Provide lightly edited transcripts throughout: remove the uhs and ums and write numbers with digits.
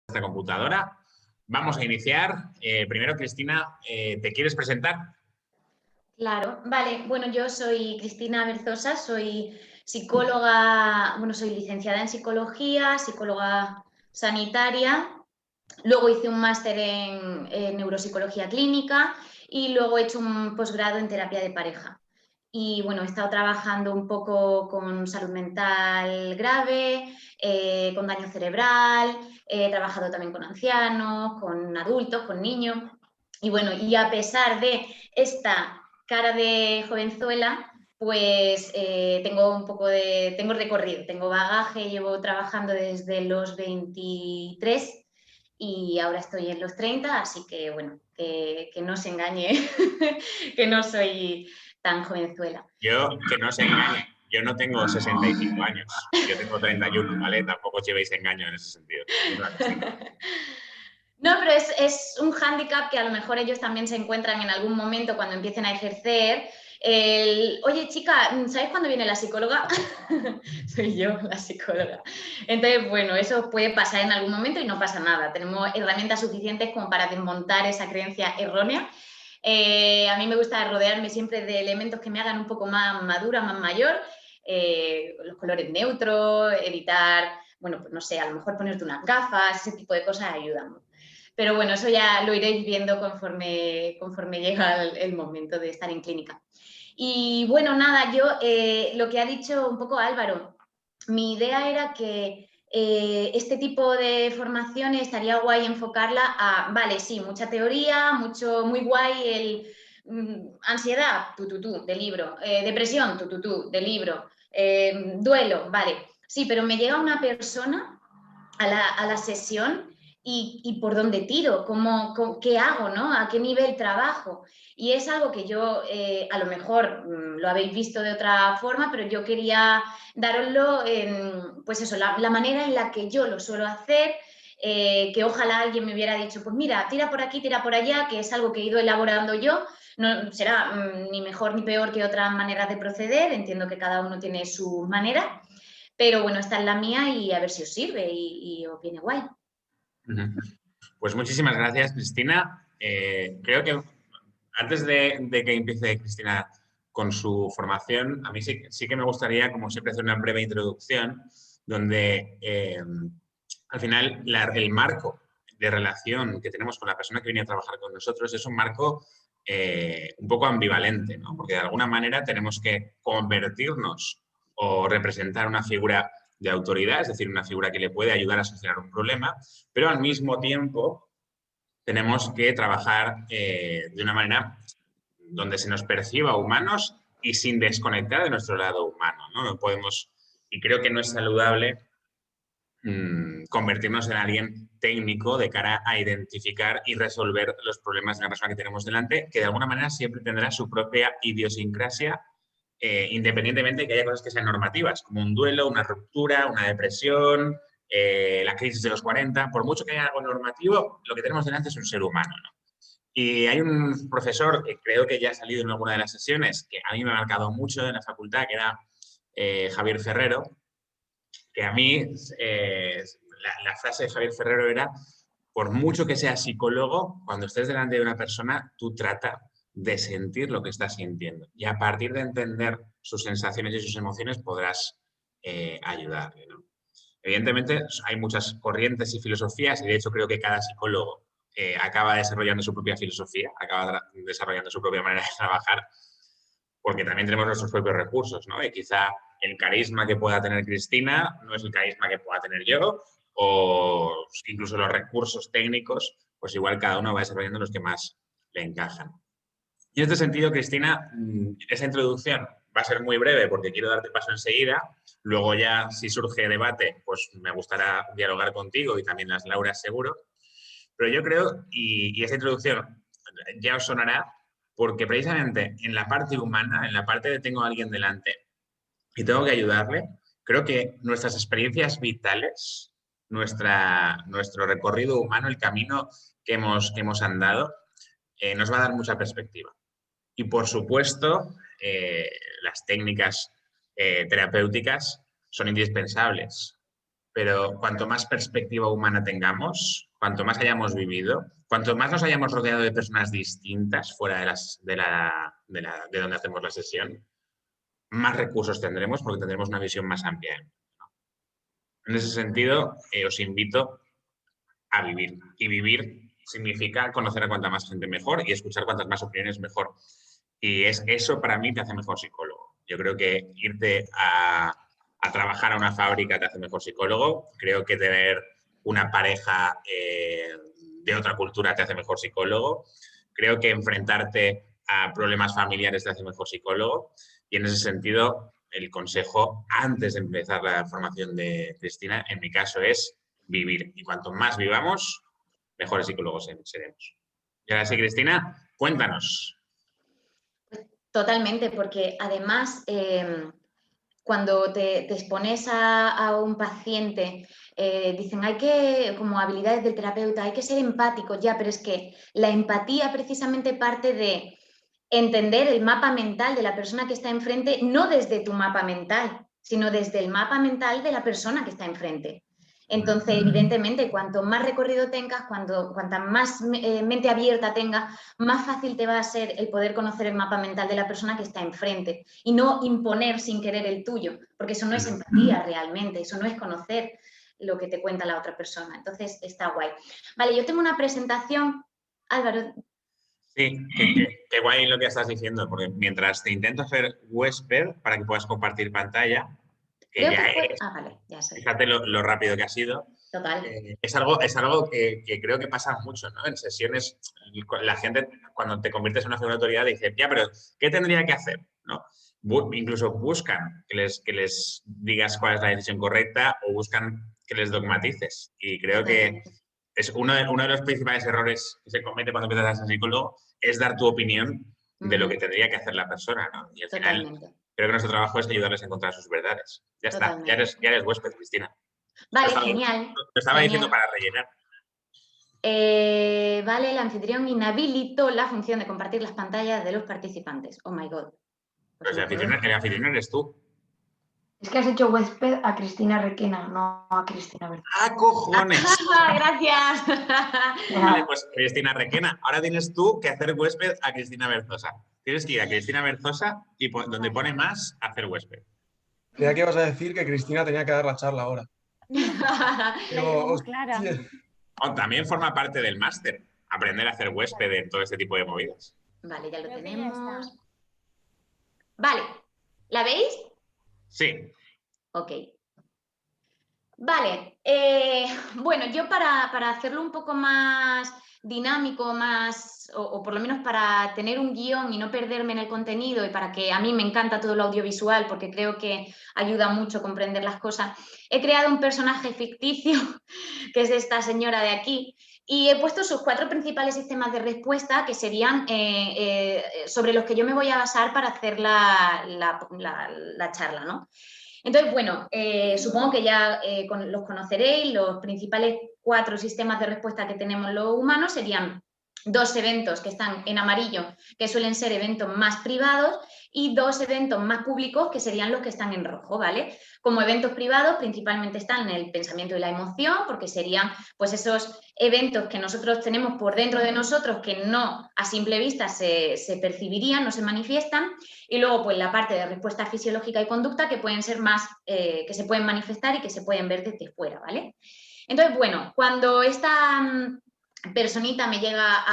esta computadora. Vamos a iniciar. Primero, Cristina, ¿te quieres presentar? Claro, vale. Bueno, yo soy Cristina Berzosa, soy psicóloga, bueno, soy licenciada en psicología, psicóloga sanitaria. Luego hice un máster en neuropsicología clínica y luego he hecho un posgrado en terapia de pareja. Y bueno, he estado trabajando un poco con salud mental grave, con daño cerebral, he trabajado también con ancianos, con adultos, con niños. Y bueno, y a pesar de esta cara de jovenzuela, pues tengo recorrido, tengo bagaje, llevo trabajando desde los 23 y ahora estoy en los 30, así que bueno, que no se engañe, que no soy tan jovenzuela. Yo, que no se engañe, yo no tengo 65 años, yo tengo 31, ¿vale? Tampoco os llevéis engaño en ese sentido. Continúa, Cristina. No, pero es un hándicap que a lo mejor ellos también se encuentran en algún momento cuando empiecen a ejercer. Oye, chica, ¿sabes cuándo viene la psicóloga? Soy yo la psicóloga. Entonces, bueno, eso puede pasar en algún momento y no pasa nada. Tenemos herramientas suficientes como para desmontar esa creencia errónea. A mí me gusta rodearme siempre de elementos que me hagan un poco más madura, más mayor. Los colores neutros, evitar, bueno, pues no sé, a lo mejor ponerte unas gafas, ese tipo de cosas ayudan. Pero bueno, eso ya lo iréis viendo conforme llega el momento de estar en clínica. Y bueno, nada, yo lo que ha dicho un poco Álvaro, mi idea era que este tipo de formaciones estaría guay enfocarla a, vale, sí, mucha teoría, muy guay ansiedad, de libro, depresión, de libro, duelo, vale, sí, pero me llega una persona a la sesión y por dónde tiro, qué hago, ¿no? A qué nivel trabajo. Y es algo que yo, a lo mejor lo habéis visto de otra forma, pero yo quería daroslo en, pues eso, la manera en la que yo lo suelo hacer, que ojalá alguien me hubiera dicho, pues mira, tira por aquí, tira por allá, que es algo que he ido elaborando yo. No será ni mejor ni peor que otras maneras de proceder, entiendo que cada uno tiene su manera. Pero bueno, esta es la mía y a ver si os sirve y os viene guay. Pues muchísimas gracias, Cristina. Creo que antes de que empiece Cristina con su formación, a mí sí que me gustaría, como siempre, hacer una breve introducción donde al final el marco de relación que tenemos con la persona que viene a trabajar con nosotros es un marco un poco ambivalente, ¿no? Porque de alguna manera tenemos que convertirnos o representar una figura de autoridad, es decir, una figura que le puede ayudar a solucionar un problema, pero al mismo tiempo tenemos que trabajar de una manera donde se nos perciba humanos y sin desconectar de nuestro lado humano, ¿no? No podemos, y creo que no es saludable convertirnos en alguien técnico de cara a identificar y resolver los problemas de la persona que tenemos delante, que de alguna manera siempre tendrá su propia idiosincrasia, independientemente de que haya cosas que sean normativas, como un duelo, una ruptura, una depresión, la crisis de los 40. Por mucho que haya algo normativo, lo que tenemos delante es un ser humano, ¿no? Y hay un profesor que creo que ya ha salido en alguna de las sesiones, que a mí me ha marcado mucho en la facultad, que era Javier Ferrero, que a mí la frase de Javier Ferrero era: por mucho que seas psicólogo, cuando estés delante de una persona, tú trata de sentir lo que está sintiendo. Y a partir de entender sus sensaciones y sus emociones podrás ayudarle, ¿no? Evidentemente, hay muchas corrientes y filosofías, y de hecho creo que cada psicólogo acaba desarrollando su propia filosofía, acaba desarrollando su propia manera de trabajar, porque también tenemos nuestros propios recursos, ¿no? Y quizá el carisma que pueda tener Cristina no es el carisma que pueda tener yo, o incluso los recursos técnicos, pues igual cada uno va desarrollando los que más le encajan. Y en este sentido, Cristina, esa introducción va a ser muy breve porque quiero darte paso enseguida. Luego ya, si surge debate, pues me gustará dialogar contigo y también las Lauras seguro. Pero yo creo, y esa introducción ya os sonará, porque precisamente en la parte humana, en la parte de tengo a alguien delante y tengo que ayudarle, creo que nuestras experiencias vitales, nuestro recorrido humano, el camino que hemos andado, nos va a dar mucha perspectiva. Y por supuesto, las técnicas terapéuticas son indispensables. pero cuanto más perspectiva humana tengamos, cuanto más hayamos vivido, cuanto más nos hayamos rodeado de personas distintas fuera de donde hacemos la sesión, más recursos tendremos porque tendremos una visión más amplia. En ese sentido, os invito a vivir. Y vivir significa conocer a cuanta más gente mejor y escuchar cuantas más opiniones mejor. Y eso para mí te hace mejor psicólogo. Yo creo que irte a trabajar a una fábrica te hace mejor psicólogo. Creo que tener una pareja de otra cultura te hace mejor psicólogo. Creo que enfrentarte a problemas familiares te hace mejor psicólogo. Y en ese sentido, el consejo antes de empezar la formación de Cristina, en mi caso, es vivir. Y cuanto más vivamos, mejores psicólogos seremos. Y ahora sí, Cristina, cuéntanos. Totalmente, porque además cuando te expones a un paciente, dicen hay que, como habilidades del terapeuta, hay que ser empático, ya, pero es que la empatía precisamente parte de entender el mapa mental de la persona que está enfrente, no desde tu mapa mental, sino desde el mapa mental de la persona que está enfrente. Entonces, evidentemente, cuanto más recorrido tengas, cuanta más mente abierta tengas, más fácil te va a ser el poder conocer el mapa mental de la persona que está enfrente y no imponer sin querer el tuyo, porque eso no es empatía realmente, eso no es conocer lo que te cuenta la otra persona. Entonces, está guay. Vale, yo tengo una presentación. Álvaro. Sí, qué guay lo que estás diciendo, porque mientras te intento hacer Whisper para que puedas compartir pantalla, que Creo ya que fue... es, Ah, vale, ya sé. fíjate lo rápido que ha sido. Total. Es algo que creo que pasa mucho, ¿no? En sesiones, la gente cuando te conviertes en una figura de autoridad dice, ya, pero ¿qué tendría que hacer? ¿No? Incluso buscan que les digas cuál es la decisión correcta o buscan que les dogmatices. Y creo que es uno de los principales errores que se comete cuando empiezas a ser psicólogo es dar tu opinión de lo que tendría que hacer la persona, ¿no? Y al final creo que nuestro trabajo es ayudarles a encontrar sus verdades. Ya está, ya eres huésped, Cristina. Vale, genial. Lo estaba diciendo para rellenar. Vale, el anfitrión inhabilitó la función de compartir las pantallas de los participantes. Oh my god. Pues el anfitrión eres tú. Es que has hecho huésped a Cristina Requena, no a Cristina Berzosa. ¡Ah, cojones! ¡Gracias! Vale, pues Cristina Requena. Ahora tienes tú que hacer huésped a Cristina Berzosa. Tienes que ir a Cristina Berzosa y donde pone más, hacer huésped. Creía que ibas a decir que Cristina tenía que dar la charla ahora. Digo, Clara. También forma parte del máster, aprender a hacer huésped en todo este tipo de movidas. Vale, ya lo tenemos. Vale, ¿la veis? Sí. Ok. Vale, bueno, yo para hacerlo un poco más dinámico, o por lo menos para tener un guión y no perderme en el contenido y para que a mí me encanta todo lo audiovisual porque creo que ayuda mucho a comprender las cosas, he creado un personaje ficticio que es esta señora de aquí y he puesto sus 4 principales sistemas de respuesta que serían sobre los que yo me voy a basar para hacer la charla, ¿no? Entonces, bueno, supongo que ya los conoceréis. Los principales 4 sistemas de respuesta que tenemos los humanos serían 2 eventos que están en amarillo, que suelen ser eventos más privados, y 2 eventos más públicos, que serían los que están en rojo, ¿vale? Como eventos privados, principalmente están en el pensamiento y la emoción, porque serían pues esos eventos que nosotros tenemos por dentro de nosotros que no a simple vista se percibirían, no se manifiestan, y luego pues la parte de respuesta fisiológica y conducta que pueden ser más, que se pueden manifestar y que se pueden ver desde fuera, ¿vale? Entonces, bueno, cuando esta personita me llega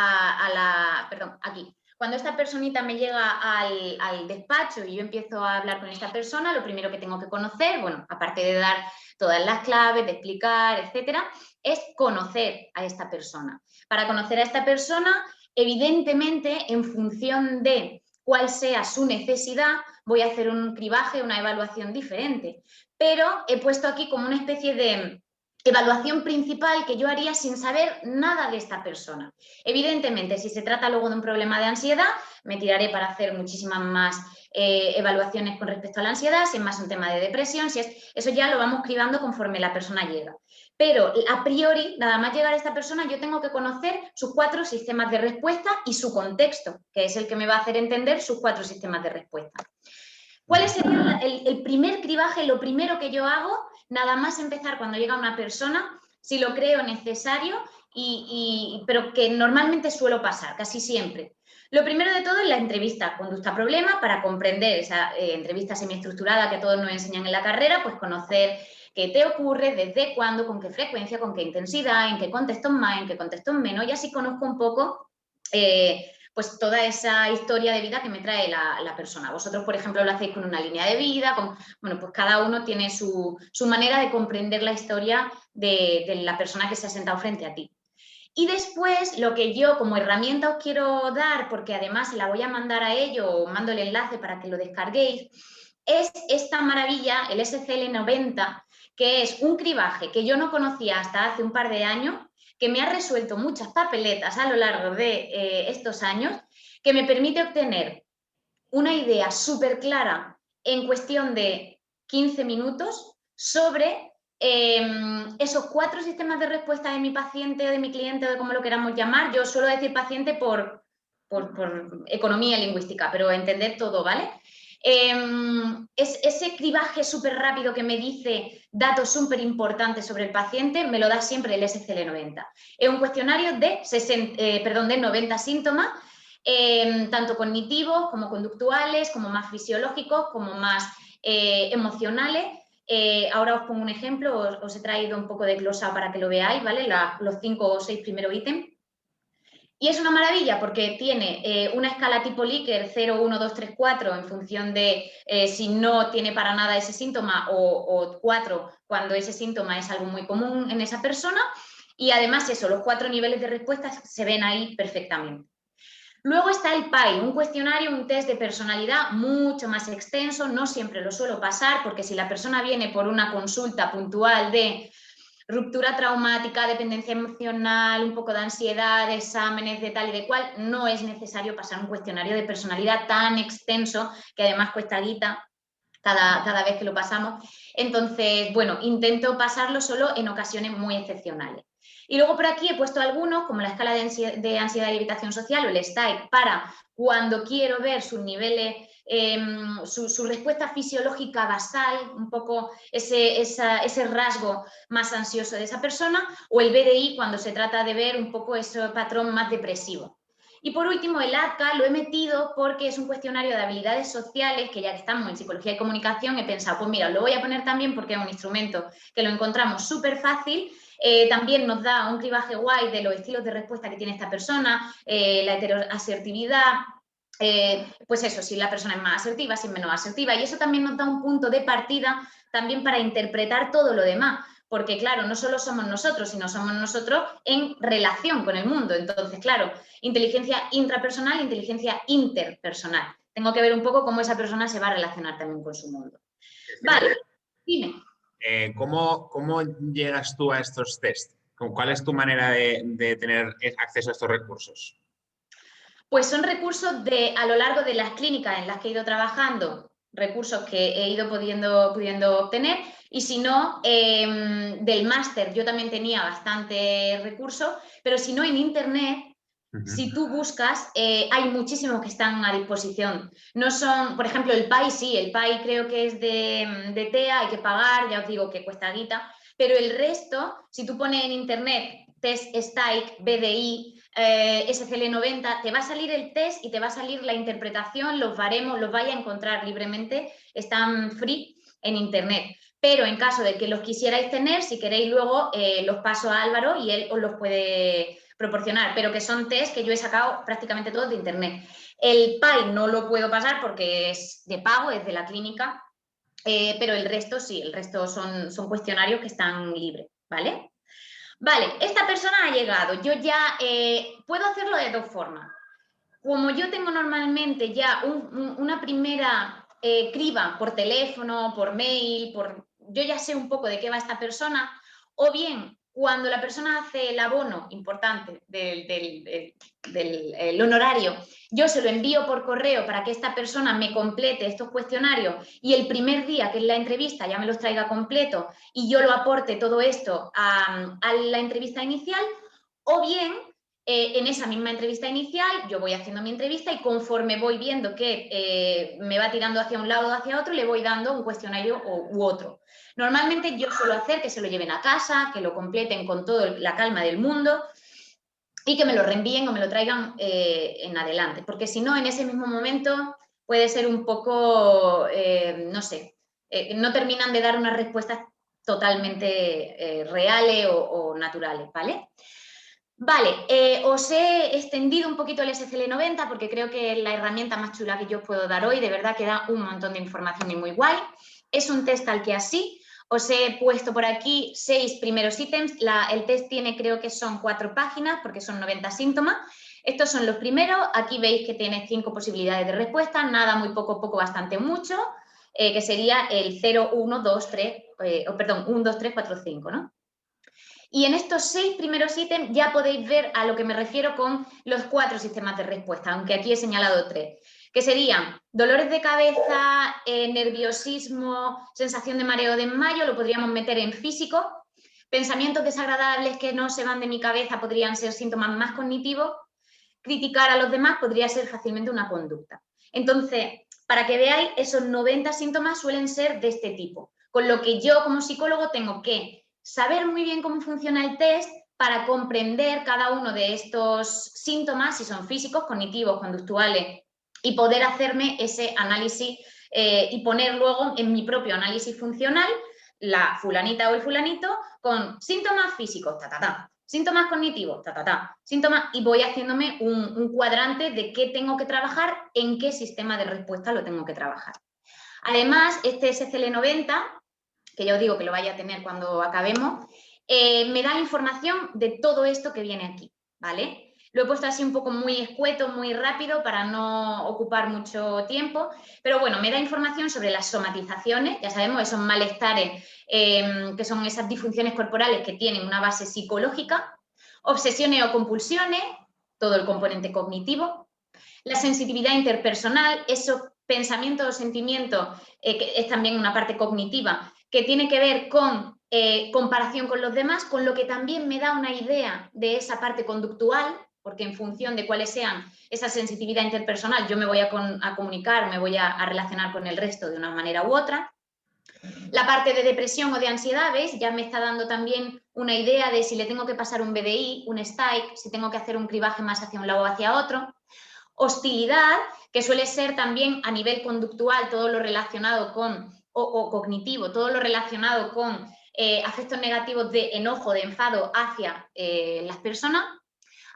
cuando esta personita me llega al despacho y yo empiezo a hablar con esta persona, lo primero que tengo que conocer, bueno, aparte de dar todas las claves, de explicar, etcétera, es conocer a esta persona. Para conocer a esta persona, evidentemente, en función de cuál sea su necesidad, voy a hacer un cribaje, una evaluación diferente. Pero he puesto aquí como una especie de evaluación principal que yo haría sin saber nada de esta persona. Evidentemente, si se trata luego de un problema de ansiedad, me tiraré para hacer muchísimas más evaluaciones con respecto a la ansiedad, si es más un tema de depresión, eso ya lo vamos cribando conforme la persona llega. Pero a priori, nada más llegar a esta persona, yo tengo que conocer sus 4 sistemas de respuesta y su contexto, que es el que me va a hacer entender sus 4 sistemas de respuesta. ¿Cuál sería el primer cribaje, lo primero que yo hago? Nada más empezar cuando llega una persona, si lo creo necesario, pero que normalmente suelo pasar, casi siempre. Lo primero de todo es la entrevista conducta-problema para comprender esa entrevista semiestructurada que todos nos enseñan en la carrera, pues conocer qué te ocurre, desde cuándo, con qué frecuencia, con qué intensidad, en qué contextos más, en qué contextos menos, y así conozco un poco pues toda esa historia de vida que me trae la persona. Vosotros, por ejemplo, lo hacéis con una línea de vida, bueno, pues cada uno tiene su manera de comprender la historia de la persona que se ha sentado frente a ti. Y después, lo que yo como herramienta os quiero dar, porque además se la voy a mandar a ellos, o mando el enlace para que lo descarguéis, es esta maravilla, el SCL-90, que es un cribaje que yo no conocía hasta hace un par de años, que me ha resuelto muchas papeletas a lo largo de estos años, que me permite obtener una idea súper clara en cuestión de 15 minutos sobre esos 4 sistemas de respuesta de mi paciente o de mi cliente o de como lo queramos llamar. Yo suelo decir paciente por economía lingüística, pero entender todo, ¿vale? Es ese cribaje súper rápido que me dice datos súper importantes sobre el paciente, me lo da siempre el SCL-90. Es un cuestionario de 90 síntomas, tanto cognitivos como conductuales, como más fisiológicos, como más emocionales. Ahora os pongo un ejemplo, os he traído un poco de glosa para que lo veáis, ¿vale? Los 5 o 6 primeros ítems. Y es una maravilla porque tiene una escala tipo Likert 0, 1, 2, 3, 4 en función de si no tiene para nada ese síntoma o 4 cuando ese síntoma es algo muy común en esa persona. Y además eso, los 4 niveles de respuestas se ven ahí perfectamente. Luego está el PAI, un cuestionario, un test de personalidad mucho más extenso, no siempre lo suelo pasar porque si la persona viene por una consulta puntual de ruptura traumática, dependencia emocional, un poco de ansiedad, de exámenes de tal y de cual, no es necesario pasar un cuestionario de personalidad tan extenso que además cuesta guita cada vez que lo pasamos. Entonces, bueno, intento pasarlo solo en ocasiones muy excepcionales. Y luego por aquí he puesto algunos, como la escala de ansiedad y evitación social o el STAIC, para cuando quiero ver sus niveles, su respuesta fisiológica basal, un poco ese rasgo más ansioso de esa persona, o el BDI cuando se trata de ver un poco ese patrón más depresivo. Y por último, el ADCA lo he metido porque es un cuestionario de habilidades sociales, que ya que estamos en psicología y comunicación, he pensado, pues mira, lo voy a poner también porque es un instrumento que lo encontramos súper fácil. También nos da un cribaje guay de los estilos de respuesta que tiene esta persona, la heteroasertividad, pues eso, si la persona es más asertiva, si es menos asertiva, y eso también nos da un punto de partida también para interpretar todo lo demás, porque claro, no solo somos nosotros, sino somos nosotros en relación con el mundo. Entonces, claro, inteligencia intrapersonal, inteligencia interpersonal. Tengo que ver un poco cómo esa persona se va a relacionar también con su mundo. Vale, dime. ¿Cómo llegas tú a estos test? ¿Cuál es tu manera de tener acceso a estos recursos? Pues son recursos a lo largo de las clínicas en las que he ido trabajando, recursos que he ido pudiendo obtener, y si no, del máster yo también tenía bastante recursos, pero si no, en internet, si tú buscas, hay muchísimos que están a disposición. No son, por ejemplo, el PAI sí, el PAI creo que es de TEA, hay que pagar, ya os digo que cuesta guita, pero el resto, si tú pones en internet test STAIC, BDI, SCL-90, te va a salir el test y te va a salir la interpretación, los baremos, los vais a encontrar libremente, están free en internet. Pero en caso de que los quisierais tener, si queréis luego los paso a Álvaro y él os los puede proporcionar, pero que son test que yo he sacado prácticamente todos de internet. El PAI no lo puedo pasar porque es de pago, es de la clínica, pero el resto sí, el resto son cuestionarios que están libres, ¿vale? Vale, esta persona ha llegado. Yo ya puedo hacerlo de 2 formas. Como yo tengo normalmente ya una primera criba por teléfono, por mail, yo ya sé un poco de qué va esta persona, o bien cuando la persona hace el abono importante del honorario, yo se lo envío por correo para que esta persona me complete estos cuestionarios y el primer día, que es la entrevista, ya me los traiga completo y yo lo aporte todo esto a la entrevista inicial, o bien En esa misma entrevista inicial yo voy haciendo mi entrevista y conforme voy viendo que me va tirando hacia un lado o hacia otro, le voy dando un cuestionario u otro. Normalmente yo suelo hacer que se lo lleven a casa, que lo completen con toda la calma del mundo y que me lo reenvíen o me lo traigan en adelante, porque si no, en ese mismo momento puede ser un poco, no sé, no terminan de dar unas respuestas totalmente reales o naturales, ¿vale? Vale, os he extendido un poquito el SCL90 porque creo que es la herramienta más chula que yo os puedo dar hoy, de verdad que da un montón de información y muy guay. Es un test al que así, os he puesto por aquí 6 primeros ítems, el test tiene creo que son 4 páginas porque son 90 síntomas. Estos son los primeros, aquí veis que tiene 5 posibilidades de respuesta, nada, muy poco, poco, bastante, mucho, que sería el 0, 1, 2, 3, perdón, 1, 2, 3, 4, 5, ¿no? Y en estos 6 primeros ítems ya podéis ver a lo que me refiero con los 4 sistemas de respuesta, aunque aquí he señalado 3, que serían dolores de cabeza, nerviosismo, sensación de mareo o desmayo, lo podríamos meter en físico, pensamientos desagradables que no se van de mi cabeza podrían ser síntomas más cognitivos, criticar a los demás podría ser fácilmente una conducta. Entonces, para que veáis, esos 90 síntomas suelen ser de este tipo, con lo que yo como psicólogo tengo que saber muy bien cómo funciona el test para comprender cada uno de estos síntomas, si son físicos, cognitivos, conductuales, y poder hacerme ese análisis y poner luego en mi propio análisis funcional la fulanita o el fulanito con síntomas físicos, síntomas cognitivos, síntomas, y voy haciéndome un cuadrante de qué tengo que trabajar, en qué sistema de respuesta lo tengo que trabajar. Además, este SCL90, que ya os digo que lo vaya a tener cuando acabemos, me da información de todo esto que viene aquí, ¿vale? Lo he puesto así un poco muy escueto, muy rápido para no ocupar mucho tiempo, pero bueno, me da información sobre las somatizaciones, ya sabemos, esos malestares que son esas disfunciones corporales que tienen una base psicológica, obsesiones o compulsiones, todo el componente cognitivo, la sensitividad interpersonal, esos pensamientos o sentimientos, que es también una parte cognitiva, que tiene que ver con comparación con los demás, con lo que también me da una idea de esa parte conductual, porque en función de cuáles sean esa sensitividad interpersonal, yo me voy a comunicar, me voy a relacionar con el resto de una manera u otra. La parte de depresión o de ansiedad, ¿ves? Ya me está dando también una idea de si le tengo que pasar un BDI, un STAIC, si tengo que hacer un cribaje más hacia un lado o hacia otro. Hostilidad, que suele ser también a nivel conductual todo lo relacionado con, o cognitivo, todo lo relacionado con afectos negativos de enojo, de enfado hacia las personas.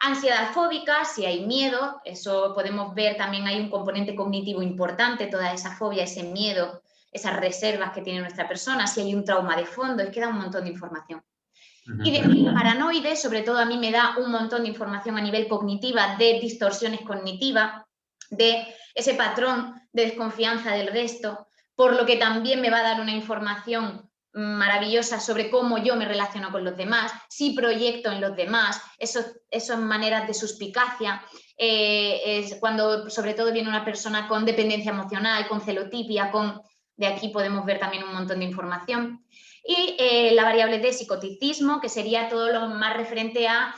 Ansiedad fóbica, si hay miedo, eso podemos ver también hay un componente cognitivo importante, toda esa fobia, ese miedo, esas reservas que tiene nuestra persona, si hay un trauma de fondo, es que da un montón de información. Y de paranoide, sobre todo a mí me da un montón de información a nivel cognitiva, de distorsiones cognitivas, de ese patrón de desconfianza del resto, por lo que también me va a dar una información maravillosa sobre cómo yo me relaciono con los demás, si proyecto en los demás, esas maneras de suspicacia, es cuando sobre todo viene una persona con dependencia emocional, con celotipia, de aquí podemos ver también un montón de información. Y la variable de psicoticismo, que sería todo lo más referente a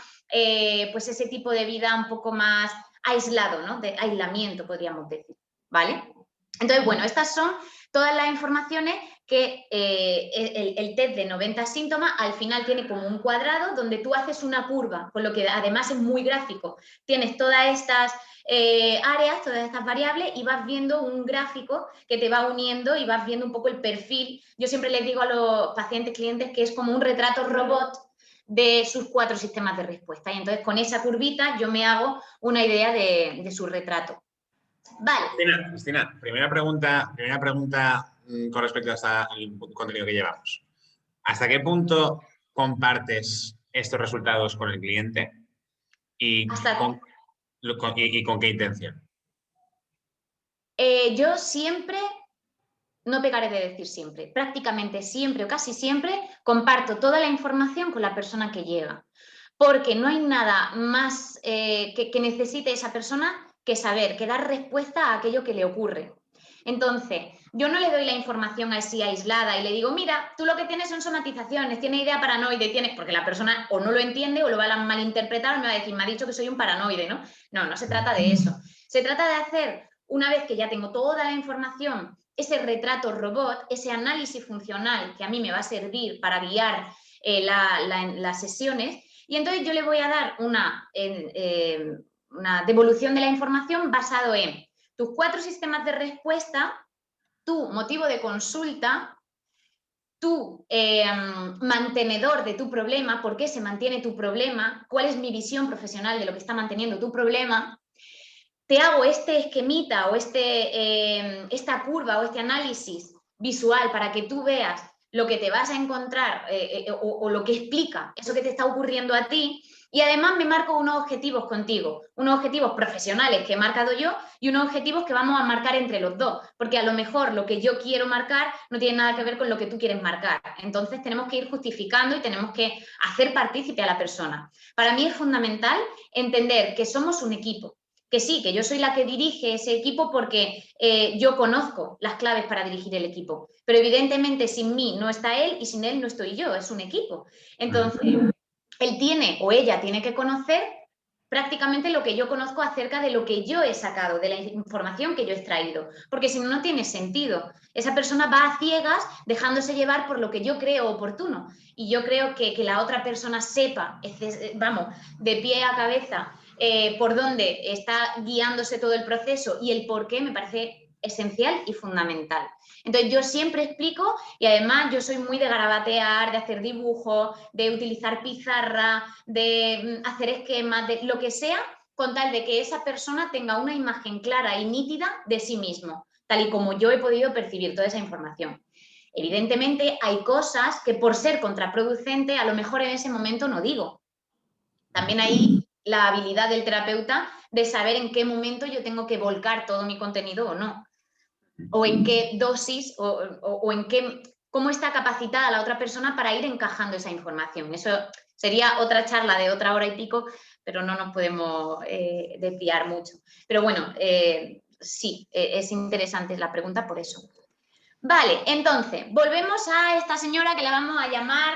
pues ese tipo de vida un poco más aislado, ¿no? De aislamiento, podríamos decir, ¿vale? Entonces, bueno, estas son todas las informaciones que el test de 90 síntomas al final tiene como un cuadrado donde tú haces una curva, con lo que además es muy gráfico. Tienes todas estas áreas, todas estas variables y vas viendo un gráfico que te va uniendo y vas viendo un poco el perfil. Yo siempre les digo a los pacientes, clientes que es como un retrato robot de sus 4 sistemas de respuesta y entonces con esa curvita yo me hago una idea de su retrato. Vale. Cristina, primera pregunta con respecto al contenido que llevamos. ¿Hasta qué punto compartes estos resultados con el cliente y con qué intención? Yo siempre, no pecaré de decir siempre, prácticamente siempre o casi siempre comparto toda la información con la persona que llega, porque no hay nada más que necesite esa persona que saber, que dar respuesta a aquello que le ocurre. Entonces, yo no le doy la información así aislada y le digo, mira, tú lo que tienes son somatizaciones, tienes idea paranoide, tienes, porque la persona o no lo entiende o lo va a malinterpretar o me va a decir, me ha dicho que soy un paranoide, ¿no? No, no se trata de eso. Se trata de hacer, una vez que ya tengo toda la información, ese retrato robot, ese análisis funcional que a mí me va a servir para guiar las sesiones, y entonces yo le voy a dar una devolución de la información basado en tus 4 sistemas de respuesta, tu motivo de consulta, tu mantenedor de tu problema, por qué se mantiene tu problema, cuál es mi visión profesional de lo que está manteniendo tu problema. Te hago este esquemita o esta curva o este análisis visual para que tú veas lo que te vas a encontrar o lo que explica eso que te está ocurriendo a ti, y además me marco unos objetivos contigo, unos objetivos profesionales que he marcado yo y unos objetivos que vamos a marcar entre los dos, porque a lo mejor lo que yo quiero marcar no tiene nada que ver con lo que tú quieres marcar. Entonces tenemos que ir justificando y tenemos que hacer partícipe a la persona. Para mí es fundamental entender que somos un equipo, que sí, que yo soy la que dirige ese equipo porque yo conozco las claves para dirigir el equipo, pero evidentemente sin mí no está él y sin él no estoy yo, es un equipo. Entonces, él tiene o ella tiene que conocer prácticamente lo que yo conozco acerca de lo que yo he sacado, de la información que yo he extraído, porque si no, no tiene sentido. Esa persona va a ciegas dejándose llevar por lo que yo creo oportuno, y yo creo que la otra persona sepa, vamos, de pie a cabeza, por dónde está guiándose todo el proceso y el por qué, me parece esencial y fundamental. Entonces yo siempre explico, y además yo soy muy de garabatear, de hacer dibujos, de utilizar pizarra, de hacer esquemas, de lo que sea, con tal de que esa persona tenga una imagen clara y nítida de sí mismo, tal y como yo he podido percibir toda esa información. Evidentemente hay cosas que por ser contraproducente a lo mejor en ese momento no digo. También hay la habilidad del terapeuta de saber en qué momento yo tengo que volcar todo mi contenido o no, o en qué dosis o en qué, cómo está capacitada la otra persona para ir encajando esa información. Eso sería otra charla de otra hora y pico, pero no nos podemos desviar mucho. Pero bueno, sí, es interesante la pregunta por eso. Vale, entonces, volvemos a esta señora que la vamos a llamar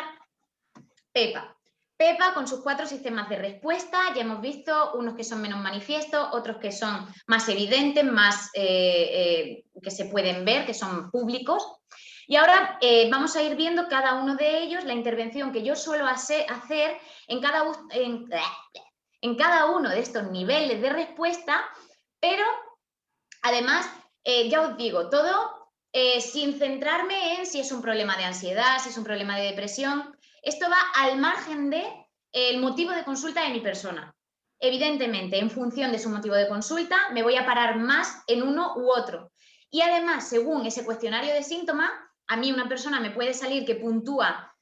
Pepa. Pepa con sus 4 sistemas de respuesta, ya hemos visto unos que son menos manifiestos, otros que son más evidentes, más que se pueden ver, que son públicos. Y ahora vamos a ir viendo cada uno de ellos, la intervención que yo suelo hacer en cada uno de estos niveles de respuesta, pero además, ya os digo, todo sin centrarme en si es un problema de ansiedad, si es un problema de depresión. Esto va al margen del motivo de consulta de mi persona. Evidentemente, en función de su motivo de consulta, me voy a parar más en uno u otro. Y además, según ese cuestionario de síntomas, a mí una persona me puede salir que puntúa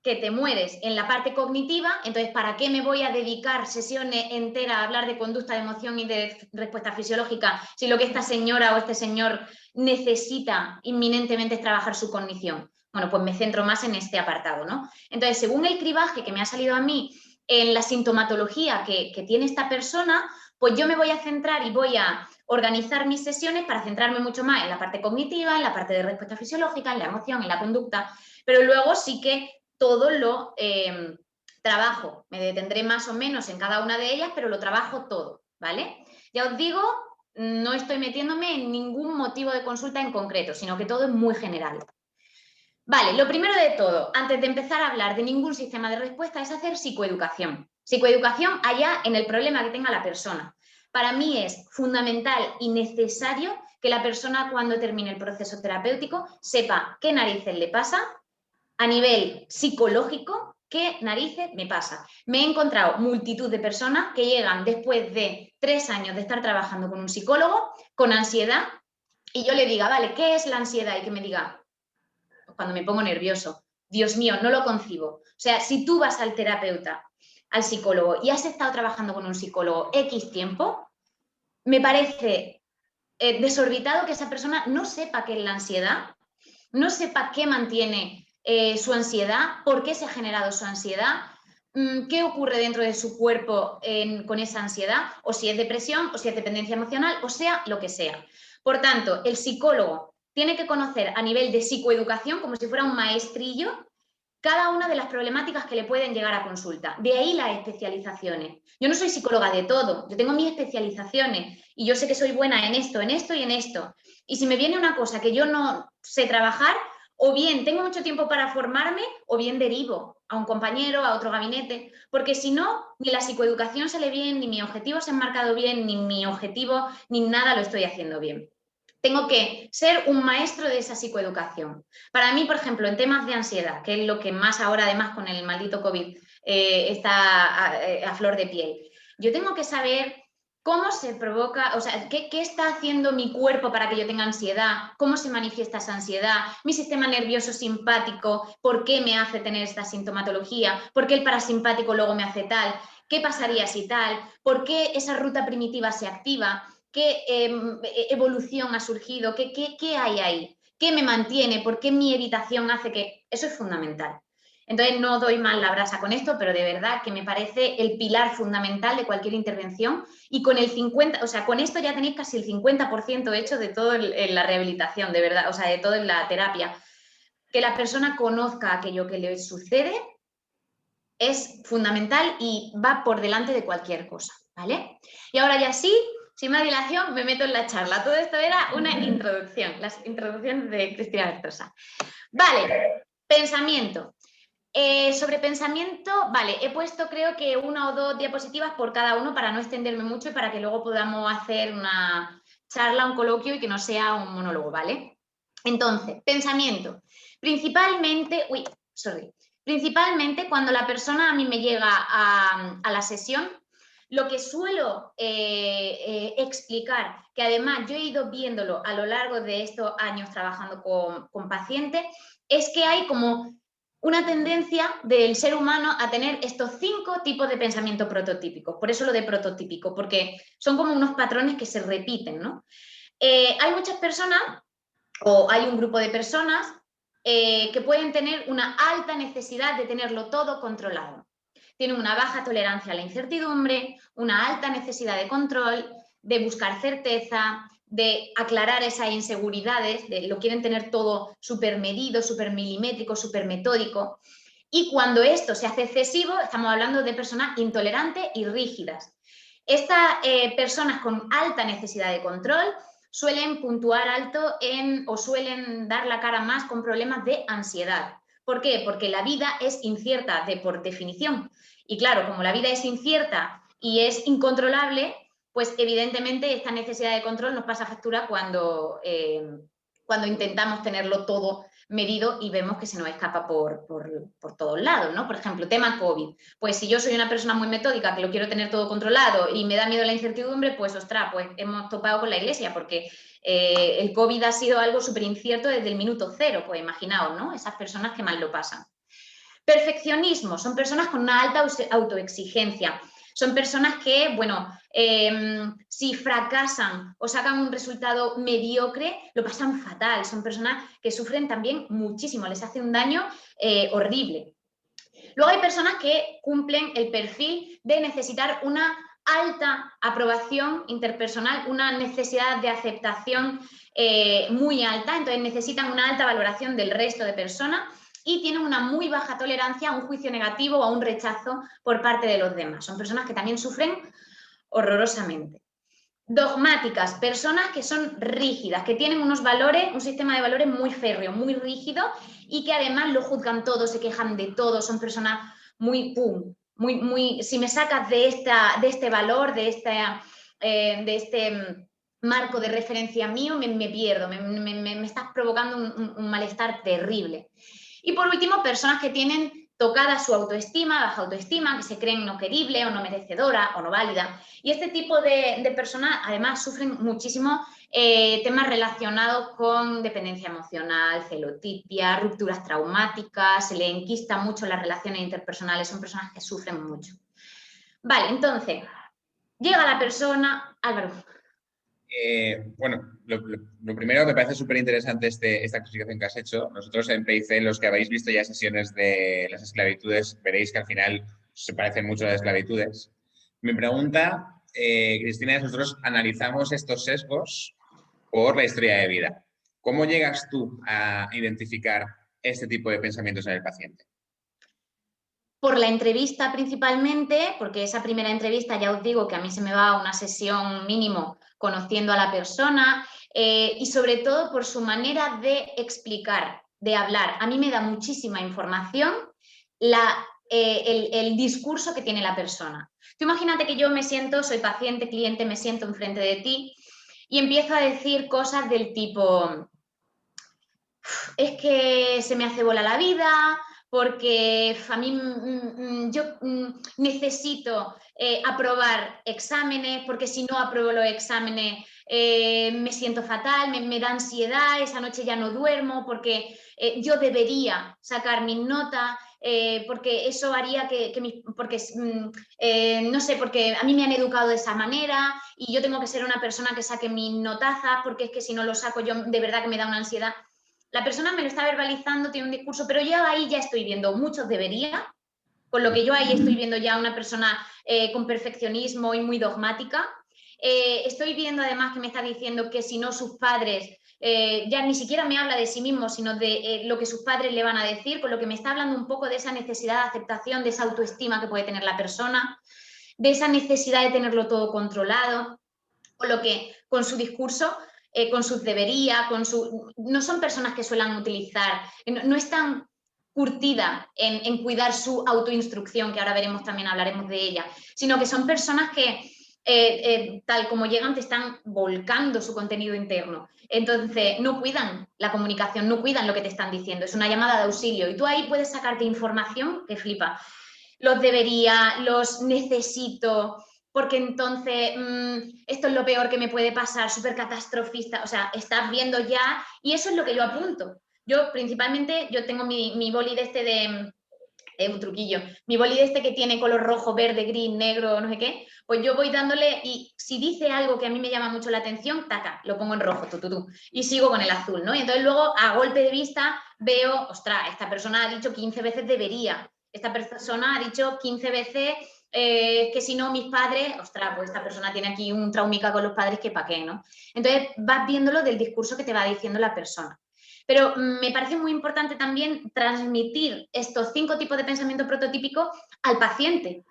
que te mueres en la parte cognitiva, entonces, ¿para qué me voy a dedicar sesiones enteras a hablar de conducta, de emoción y de respuesta fisiológica si lo que esta señora o este señor necesita inminentemente es trabajar su cognición? Bueno, pues me centro más en este apartado, ¿no? Entonces, según el cribaje que me ha salido a mí en la sintomatología que tiene esta persona, pues yo me voy a centrar y voy a organizar mis sesiones para centrarme mucho más en la parte cognitiva, en la parte de respuesta fisiológica, en la emoción, en la conducta, pero luego sí que todo lo trabajo. Me detendré más o menos en cada una de ellas, pero lo trabajo todo, ¿vale? Ya os digo, no estoy metiéndome en ningún motivo de consulta en concreto, sino que todo es muy general. Vale, lo primero de todo, antes de empezar a hablar de ningún sistema de respuesta, es hacer psicoeducación. Psicoeducación allá en el problema que tenga la persona. Para mí es fundamental y necesario que la persona, cuando termine el proceso terapéutico, sepa qué narices le pasa a nivel psicológico, qué narices me pasa. Me he encontrado multitud de personas que llegan después de 3 años de estar trabajando con un psicólogo, con ansiedad, y yo le diga, vale, ¿qué es la ansiedad? Y que me diga, cuando me pongo nervioso, Dios mío, no lo concibo. O sea, si tú vas al terapeuta, al psicólogo, y has estado trabajando con un psicólogo X tiempo, me parece desorbitado que esa persona no sepa qué es la ansiedad, no sepa qué mantiene su ansiedad, por qué se ha generado su ansiedad, qué ocurre dentro de su cuerpo con esa ansiedad, o si es depresión, o si es dependencia emocional, o sea, lo que sea. Por tanto, el psicólogo tiene que conocer a nivel de psicoeducación, como si fuera un maestrillo, cada una de las problemáticas que le pueden llegar a consulta. De ahí las especializaciones. Yo no soy psicóloga de todo, yo tengo mis especializaciones y yo sé que soy buena en esto y en esto. Y si me viene una cosa que yo no sé trabajar, o bien tengo mucho tiempo para formarme, o bien derivo a un compañero, a otro gabinete, porque si no, ni la psicoeducación sale bien, ni mi objetivo se ha enmarcado bien, ni mi objetivo, ni nada lo estoy haciendo bien. Tengo que ser un maestro de esa psicoeducación. Para mí, por ejemplo, en temas de ansiedad, que es lo que más ahora, además, con el maldito COVID, está a flor de piel, yo tengo que saber cómo se provoca, o sea, qué está haciendo mi cuerpo para que yo tenga ansiedad, cómo se manifiesta esa ansiedad, mi sistema nervioso simpático, por qué me hace tener esta sintomatología, por qué el parasimpático luego me hace tal, qué pasaría si tal, por qué esa ruta primitiva se activa, qué evolución ha surgido, qué hay ahí, qué me mantiene, por qué mi evitación hace que... Eso es fundamental. Entonces no doy mal la brasa con esto, pero de verdad que me parece el pilar fundamental de cualquier intervención y con el 50%, o sea, con esto ya tenéis casi el 50% hecho de todo en la rehabilitación, de verdad, o sea, de todo en la terapia. Que la persona conozca aquello que le sucede es fundamental y va por delante de cualquier cosa, ¿vale? Y ahora ya sí, sin más dilación, me meto en la charla. Todo esto era una introducción, las introducciones de Cristina Bertosa. Vale, pensamiento. Sobre pensamiento, vale, he puesto creo que 1 o 2 diapositivas por cada uno para no extenderme mucho y para que luego podamos hacer una charla, un coloquio y que no sea un monólogo, ¿vale? Entonces, pensamiento. Principalmente cuando la persona a mí me llega a la sesión, lo que suelo explicar, que además yo he ido viéndolo a lo largo de estos años trabajando con pacientes, es que hay como una tendencia del ser humano a tener estos 5 tipos de pensamiento prototípicos. Por eso lo de prototípico, porque son como unos patrones que se repiten, ¿no? Hay muchas personas, o hay un grupo de personas, que pueden tener una alta necesidad de tenerlo todo controlado. Tienen una baja tolerancia a la incertidumbre, una alta necesidad de control, de buscar certeza, de aclarar esas inseguridades, lo quieren tener todo súper medido, súper milimétrico, súper metódico. Y cuando esto se hace excesivo, estamos hablando de personas intolerantes y rígidas. Estas personas con alta necesidad de control suelen puntuar alto o suelen dar la cara más con problemas de ansiedad. ¿Por qué? Porque la vida es incierta por definición. Y claro, como la vida es incierta y es incontrolable, pues evidentemente esta necesidad de control nos pasa factura cuando intentamos tenerlo todo medido y vemos que se nos escapa por todos lados, ¿no? Por ejemplo, tema COVID. Pues si yo soy una persona muy metódica que lo quiero tener todo controlado y me da miedo la incertidumbre, pues ostras, pues hemos topado con la iglesia porque el COVID ha sido algo súper incierto desde el minuto 0, pues imaginaos, ¿no? Esas personas que mal lo pasan. Perfeccionismo, son personas con una alta autoexigencia. Son personas que, bueno, si fracasan o sacan un resultado mediocre, lo pasan fatal. Son personas que sufren también muchísimo, les hace un daño horrible. Luego hay personas que cumplen el perfil de necesitar una alta aprobación interpersonal, una necesidad de aceptación muy alta, entonces necesitan una alta valoración del resto de personas y tienen una muy baja tolerancia a un juicio negativo o a un rechazo por parte de los demás. Son personas que también sufren horrorosamente. Dogmáticas, personas que son rígidas, que tienen unos valores, un sistema de valores muy férreo, muy rígido y que además lo juzgan todo, se quejan de todo, son personas muy si me sacas de este valor, de este marco de referencia mío, me pierdo, me estás provocando un malestar terrible. Y por último, personas que tienen tocada su autoestima, baja autoestima, que se creen no querible o no merecedora o no válida. Y este tipo de personas además sufren muchísimo temas relacionados con dependencia emocional, celotipia, rupturas traumáticas, se le enquista mucho las relaciones interpersonales, son personas que sufren mucho. Vale, entonces, llega la persona... Álvaro. Bueno, lo primero me parece súper interesante esta explicación que has hecho. Nosotros en PIC, los que habéis visto ya sesiones de las esclavitudes, veréis que al final se parecen mucho a las esclavitudes. Mi pregunta, Cristina, es: nosotros analizamos estos sesgos por la historia de vida. ¿Cómo llegas tú a identificar este tipo de pensamientos en el paciente? Por la entrevista principalmente, porque esa primera entrevista ya os digo que a mí se me va una sesión mínimo conociendo a la persona y sobre todo por su manera de explicar, de hablar. A mí me da muchísima información el discurso que tiene la persona. Tú imagínate que yo me siento, soy paciente, cliente, me siento enfrente de ti y empiezo a decir cosas del tipo, es que se me hace bola la vida, porque a mí yo necesito aprobar exámenes, porque si no apruebo los exámenes me siento fatal, me da ansiedad, esa noche ya no duermo, porque yo debería sacar mis notas, porque eso haría porque no sé, porque a mí me han educado de esa manera y yo tengo que ser una persona que saque mis notazas, porque es que si no lo saco yo de verdad que me da una ansiedad. La persona me lo está verbalizando, tiene un discurso, pero yo ahí ya estoy viendo muchos debería, con lo que yo ahí estoy viendo ya una persona con perfeccionismo y muy dogmática. Estoy viendo además que me está diciendo que si no sus padres, ya ni siquiera me habla de sí mismo, sino de lo que sus padres le van a decir, con lo que me está hablando un poco de esa necesidad de aceptación, de esa autoestima que puede tener la persona, de esa necesidad de tenerlo todo controlado, con lo que con su discurso con sus debería, no son personas que suelen utilizar, no están curtidas en cuidar su autoinstrucción, que ahora veremos también, hablaremos de ella, sino que son personas que tal como llegan te están volcando su contenido interno. Entonces no cuidan la comunicación, no cuidan lo que te están diciendo, es una llamada de auxilio y tú ahí puedes sacarte información que flipa. Los debería, los necesito, porque entonces esto es lo peor que me puede pasar, súper catastrofista, o sea, estás viendo ya, y eso es lo que yo apunto. Yo principalmente, yo tengo mi boli de este de un truquillo, mi boli de este que tiene color rojo, verde, gris, negro, no sé qué, pues yo voy dándole y si dice algo que a mí me llama mucho la atención, taca, lo pongo en rojo, y sigo con el azul, ¿no? Y entonces luego a golpe de vista veo, ostras, esta persona ha dicho 15 veces debería, esta persona ha dicho 15 veces que si no mis padres, ostras, pues esta persona tiene aquí un traumica con los padres que pa' qué, ¿no? Entonces vas viéndolo del discurso que te va diciendo la persona. Pero me parece muy importante también transmitir estos 5 tipos de pensamiento prototípico al paciente.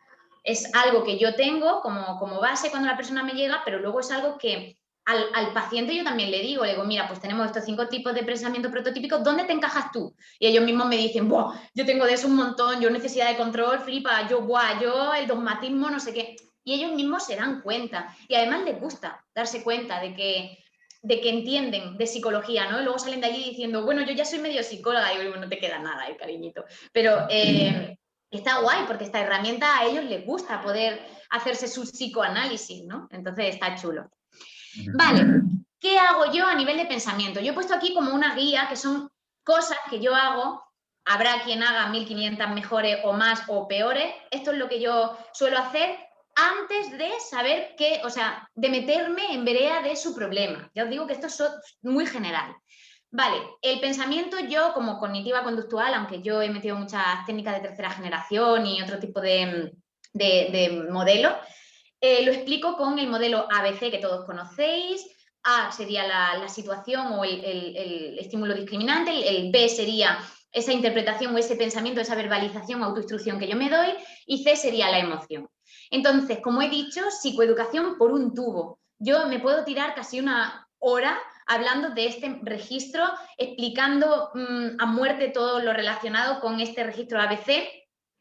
Es algo que yo tengo como base cuando la persona me llega, pero luego es algo que al paciente yo también le digo, mira, pues tenemos estos 5 tipos de pensamiento prototípico, ¿dónde te encajas tú? Y ellos mismos me dicen, ¡buah! Yo tengo de eso un montón, yo necesidad de control, flipa, yo el dogmatismo, no sé qué. Y ellos mismos se dan cuenta. Y además les gusta darse cuenta de que entienden de psicología, ¿no? Y luego salen de allí diciendo, bueno, yo ya soy medio psicóloga, y digo, no te queda nada, cariñito. Pero está guay, porque esta herramienta a ellos les gusta poder hacerse su psicoanálisis, ¿no? Entonces está chulo. Vale, ¿qué hago yo a nivel de pensamiento? Yo he puesto aquí como una guía, que son cosas que yo hago, habrá quien haga 1500 mejores o más o peores, esto es lo que yo suelo hacer antes de saber qué, o sea, de meterme en vereda de su problema. Ya os digo que esto es muy general. Vale, el pensamiento yo como cognitiva conductual, aunque yo he metido muchas técnicas de tercera generación y otro tipo de modelo, lo explico con el modelo ABC que todos conocéis. A sería la situación o el estímulo discriminante, el B sería esa interpretación o ese pensamiento, esa verbalización, autoinstrucción que yo me doy, y C sería la emoción. Entonces, como he dicho, psicoeducación por un tubo. Yo me puedo tirar casi una hora hablando de este registro, explicando a muerte todo lo relacionado con este registro ABC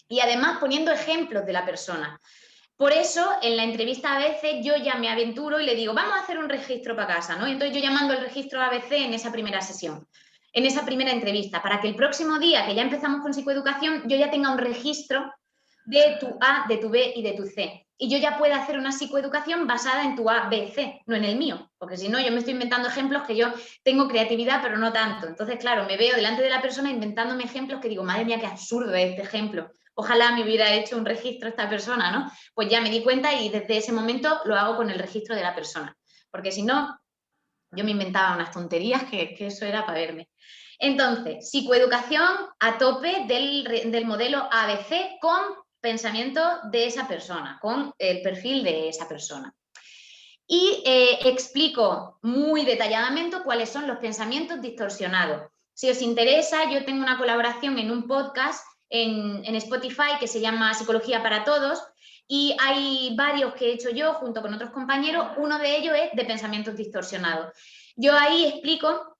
y además poniendo ejemplos de la persona. Por eso, en la entrevista a veces yo ya me aventuro y le digo, vamos a hacer un registro para casa, ¿no? Y entonces yo ya mando el registro ABC en esa primera sesión, en esa primera entrevista, para que el próximo día que ya empezamos con psicoeducación, yo ya tenga un registro de tu A, de tu B y de tu C. Y yo ya pueda hacer una psicoeducación basada en tu A, B, C, no en el mío. Porque si no, yo me estoy inventando ejemplos que yo tengo creatividad, pero no tanto. Entonces, claro, me veo delante de la persona inventándome ejemplos que digo, madre mía, qué absurdo es este ejemplo. Ojalá me hubiera hecho un registro esta persona, ¿no? Pues ya me di cuenta y desde ese momento lo hago con el registro de la persona. Porque si no, yo me inventaba unas tonterías que eso era para verme. Entonces, psicoeducación a tope del modelo ABC con pensamiento de esa persona, con el perfil de esa persona. y explico muy detalladamente cuáles son los pensamientos distorsionados. Si os interesa, yo tengo una colaboración en un podcast en Spotify que se llama Psicología para Todos, y hay varios que he hecho yo junto con otros compañeros. Uno de ellos es de pensamientos distorsionados. Yo ahí explico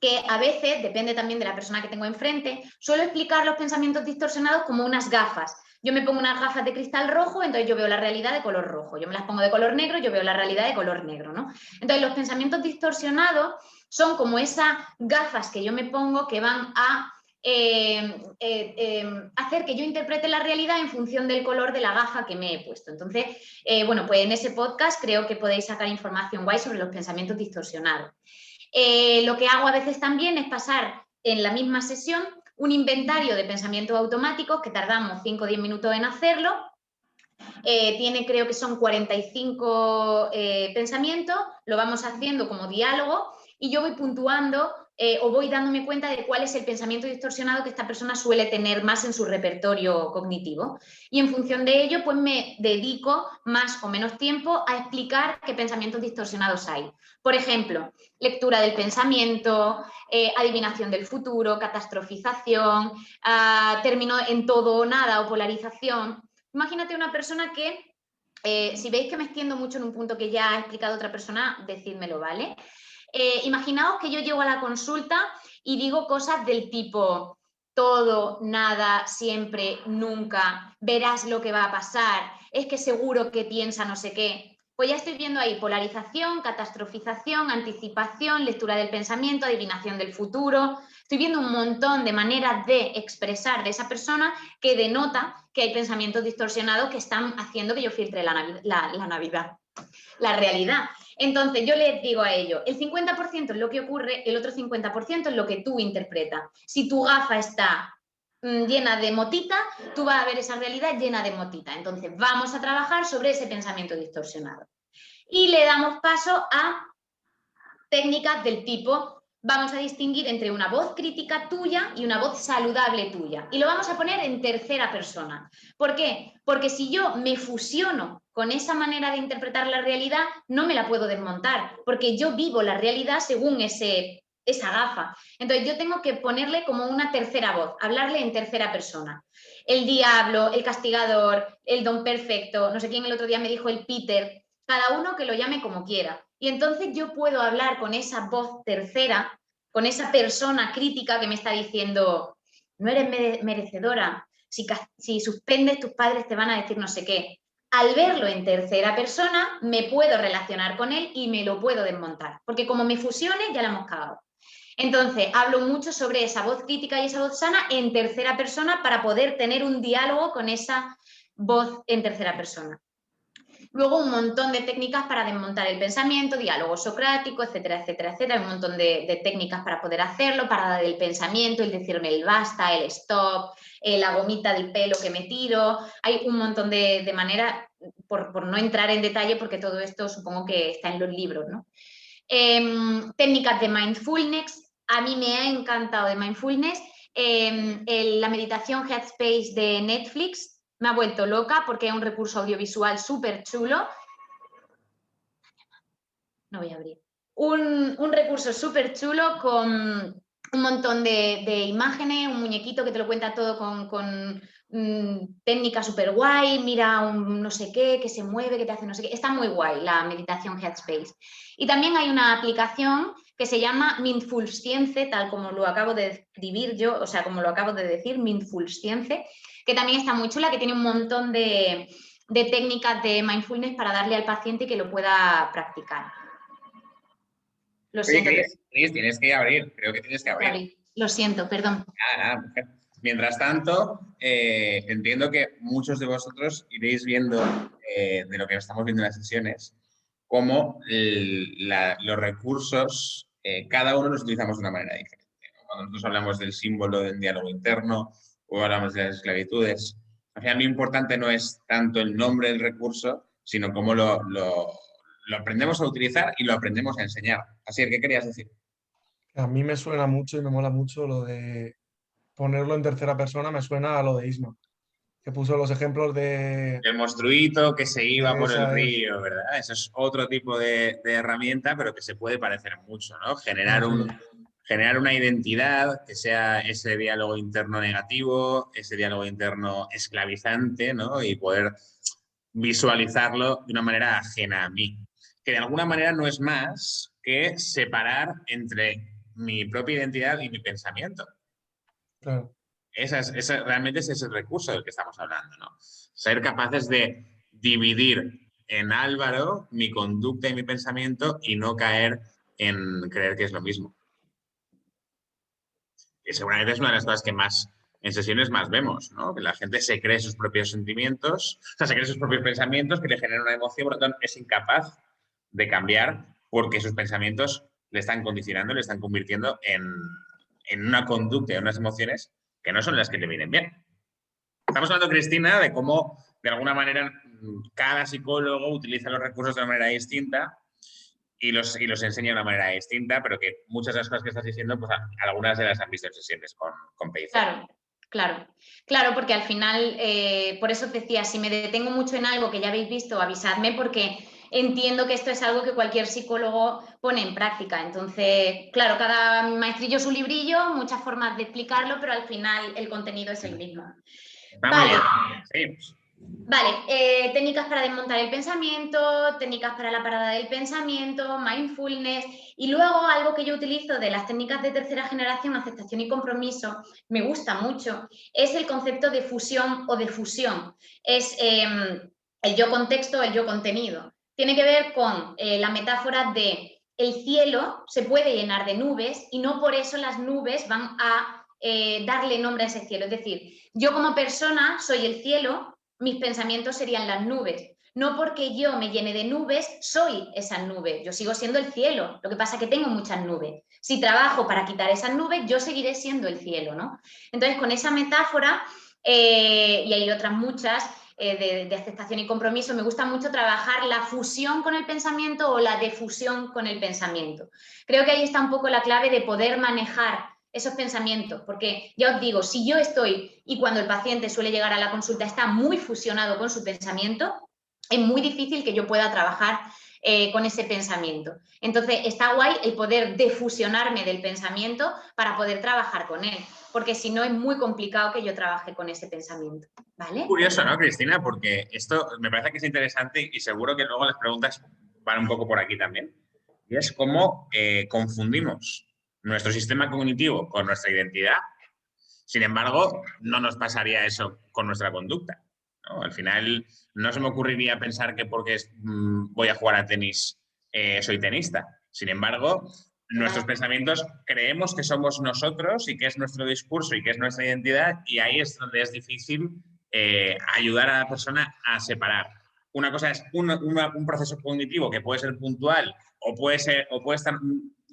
que a veces, depende también de la persona que tengo enfrente, suelo explicar los pensamientos distorsionados como unas gafas. Yo me pongo unas gafas de cristal rojo, entonces yo veo la realidad de color rojo. Yo me las pongo de color negro, yo veo la realidad de color negro, ¿no? Entonces los pensamientos distorsionados son como esas gafas que yo me pongo que van a hacer que yo interprete la realidad en función del color de la gafa que me he puesto. Entonces, bueno, pues en ese podcast creo que podéis sacar información guay sobre los pensamientos distorsionados. Lo que hago a veces también es pasar en la misma sesión un inventario de pensamientos automáticos que tardamos 5 o 10 minutos en hacerlo. Tiene, creo que son 45 pensamientos, lo vamos haciendo como diálogo y yo voy puntuando o voy dándome cuenta de cuál es el pensamiento distorsionado que esta persona suele tener más en su repertorio cognitivo. Y en función de ello, pues me dedico más o menos tiempo a explicar qué pensamientos distorsionados hay. Por ejemplo, lectura del pensamiento, adivinación del futuro, catastrofización, término en todo o nada o polarización. Imagínate una persona que, si veis que me extiendo mucho en un punto que ya ha explicado otra persona, decídmelo, ¿vale? Imaginaos que yo llego a la consulta y digo cosas del tipo todo, nada, siempre, nunca, verás lo que va a pasar, es que seguro que piensa no sé qué. Pues ya estoy viendo ahí polarización, catastrofización, anticipación, lectura del pensamiento, adivinación del futuro. Estoy viendo un montón de maneras de expresar de esa persona que denota que hay pensamientos distorsionados que están haciendo que yo filtre la Navidad, la realidad. Entonces yo les digo a ellos, el 50% es lo que ocurre, el otro 50% es lo que tú interpretas. Si tu gafa está llena de motita, tú vas a ver esa realidad llena de motita. Entonces vamos a trabajar sobre ese pensamiento distorsionado. Y le damos paso a técnicas del tipo, vamos a distinguir entre una voz crítica tuya y una voz saludable tuya. Y lo vamos a poner en tercera persona. ¿Por qué? Porque si yo me fusiono con esa manera de interpretar la realidad, no me la puedo desmontar, porque yo vivo la realidad según esa gafa. Entonces yo tengo que ponerle como una tercera voz, hablarle en tercera persona. El diablo, el castigador, el don perfecto, no sé quién el otro día me dijo el Peter, cada uno que lo llame como quiera. Y entonces yo puedo hablar con esa voz tercera, con esa persona crítica que me está diciendo, no eres merecedora, si suspendes tus padres te van a decir no sé qué. Al verlo en tercera persona, me puedo relacionar con él y me lo puedo desmontar, porque como me fusione, ya la hemos cagado. Entonces, hablo mucho sobre esa voz crítica y esa voz sana en tercera persona para poder tener un diálogo con esa voz en tercera persona. Luego un montón de técnicas para desmontar el pensamiento, diálogo socrático, etcétera, etcétera, etcétera. Hay un montón de técnicas para poder hacerlo, parada del pensamiento, el decirme el basta, el stop, la gomita del pelo que me tiro. Hay un montón de maneras, por no entrar en detalle, porque todo esto supongo que está en los libros, ¿no? Técnicas de mindfulness. A mí me ha encantado de mindfulness. La meditación Headspace de Netflix me ha vuelto loca porque es un recurso audiovisual súper chulo. No voy a abrir. Un recurso súper chulo con un montón de imágenes, un muñequito que te lo cuenta todo con técnica súper guay, mira un no sé qué, que se mueve, que te hace no sé qué. Está muy guay la meditación Headspace. Y también hay una aplicación que se llama Mindfulscience, tal como lo acabo de escribir yo, o sea, como lo acabo de decir, Mindfulscience, que también está muy chula, que tiene un montón de técnicas de mindfulness para darle al paciente que lo pueda practicar. Lo siento. Cris, tienes que abrir, creo que tienes que abrir. Lo siento, perdón. Nada, mujer. Mientras tanto, entiendo que muchos de vosotros iréis viendo, de lo que estamos viendo en las sesiones, cómo los recursos, cada uno los utilizamos de una manera diferente, ¿no? Cuando nosotros hablamos del símbolo del diálogo interno o hablamos de las esclavitudes, al final lo importante no es tanto el nombre del recurso, sino cómo lo aprendemos a utilizar y lo aprendemos a enseñar. Así es, ¿qué querías decir? A mí me suena mucho y me mola mucho lo de ponerlo en tercera persona, me suena a lo de Isma, que puso los ejemplos de... El monstruito que se iba por el Esa es. río, ¿verdad? Eso es otro tipo de herramienta, pero que se puede parecer mucho, ¿no? Generar una identidad que sea ese diálogo interno negativo, ese diálogo interno esclavizante, ¿no? Y poder visualizarlo de una manera ajena a mí. Que de alguna manera no es más que separar entre mi propia identidad y mi pensamiento. Claro. Realmente ese es el recurso del que estamos hablando, ¿no? Ser capaces de dividir en Álvaro mi conducta y mi pensamiento y no caer en creer que es lo mismo. Que seguramente es una de las cosas que más en sesiones más vemos, ¿no? Que la gente se cree sus propios sentimientos, o sea, se cree sus propios pensamientos que le generan una emoción, por lo tanto es incapaz de cambiar porque sus pensamientos le están condicionando, le están convirtiendo en una conducta, en unas emociones que no son las que le vienen bien. Estamos hablando, Cristina, de cómo, de alguna manera, cada psicólogo utiliza los recursos de una manera distinta y los enseña de una manera distinta, pero que muchas de las cosas que estás diciendo, pues algunas de las han visto en sesiones con PIC. Claro, porque al final, por eso decía, si me detengo mucho en algo que ya habéis visto, avisadme, porque entiendo que esto es algo que cualquier psicólogo pone en práctica. Entonces, claro, cada maestrillo su librillo, muchas formas de explicarlo, pero al final el contenido es el mismo. Vale. Sí. Vale, técnicas para desmontar el pensamiento, técnicas para la parada del pensamiento, mindfulness, y luego algo que yo utilizo de las técnicas de tercera generación, aceptación y compromiso, me gusta mucho, es el concepto de fusión o de fusión. Es el yo contexto, el yo contenido. Tiene que ver con la metáfora de el cielo se puede llenar de nubes y no por eso las nubes van a darle nombre a ese cielo. Es decir, yo como persona soy el cielo, mis pensamientos serían las nubes. No porque yo me llene de nubes, soy esa nube. Yo sigo siendo el cielo. Lo que pasa es que tengo muchas nubes. Si trabajo para quitar esas nubes, yo seguiré siendo el cielo, ¿no? Entonces, con esa metáfora, y hay otras muchas, de aceptación y compromiso, me gusta mucho trabajar la fusión con el pensamiento o la defusión con el pensamiento. Creo que ahí está un poco la clave de poder manejar esos pensamientos, porque ya os digo, si yo estoy, y cuando el paciente suele llegar a la consulta está muy fusionado con su pensamiento, es muy difícil que yo pueda trabajar con ese pensamiento. Entonces está guay el poder defusionarme del pensamiento para poder trabajar con él, porque si no es muy complicado que yo trabaje con ese pensamiento, ¿vale? Curioso, ¿no, Cristina? Porque esto me parece que es interesante y seguro que luego las preguntas van un poco por aquí también. Y es cómo confundimos nuestro sistema cognitivo con nuestra identidad. Sin embargo, no nos pasaría eso con nuestra conducta, ¿no? Al final, no se me ocurriría pensar que porque voy a jugar a tenis soy tenista. Sin embargo, nuestros pensamientos creemos que somos nosotros y que es nuestro discurso y que es nuestra identidad, y ahí es donde es difícil ayudar a la persona a separar. Una cosa es un proceso cognitivo que puede ser puntual o puede estar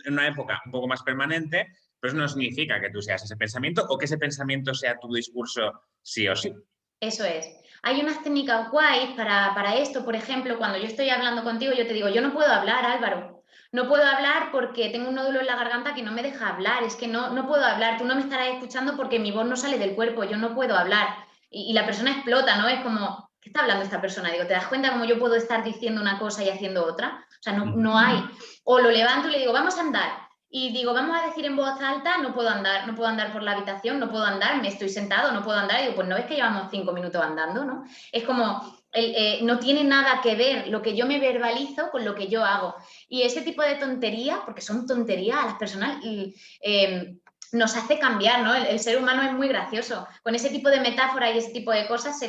en una época un poco más permanente, pero eso no significa que tú seas ese pensamiento o que ese pensamiento sea tu discurso sí o sí. Eso es. Hay unas técnicas guays para esto. Por ejemplo, cuando yo estoy hablando contigo, yo te digo, yo no puedo hablar, Álvaro. No puedo hablar porque tengo un nódulo en la garganta que no me deja hablar. Es que no puedo hablar. Tú no me estarás escuchando porque mi voz no sale del cuerpo. Yo no puedo hablar. Y la persona explota, ¿no? Es como, ¿qué está hablando esta persona? Digo, ¿te das cuenta cómo yo puedo estar diciendo una cosa y haciendo otra? O sea, no hay. O lo levanto y le digo, vamos a andar. Y digo, vamos a decir en voz alta, no puedo andar por la habitación, no puedo andar, me estoy sentado, no puedo andar. Y digo, pues no ves que llevamos 5 minutos andando, ¿no? Es como, no tiene nada que ver lo que yo me verbalizo con lo que yo hago. Y ese tipo de tonterías, porque son tonterías, a las personas nos hace cambiar, ¿no? El ser humano es muy gracioso. Con ese tipo de metáfora y ese tipo de cosas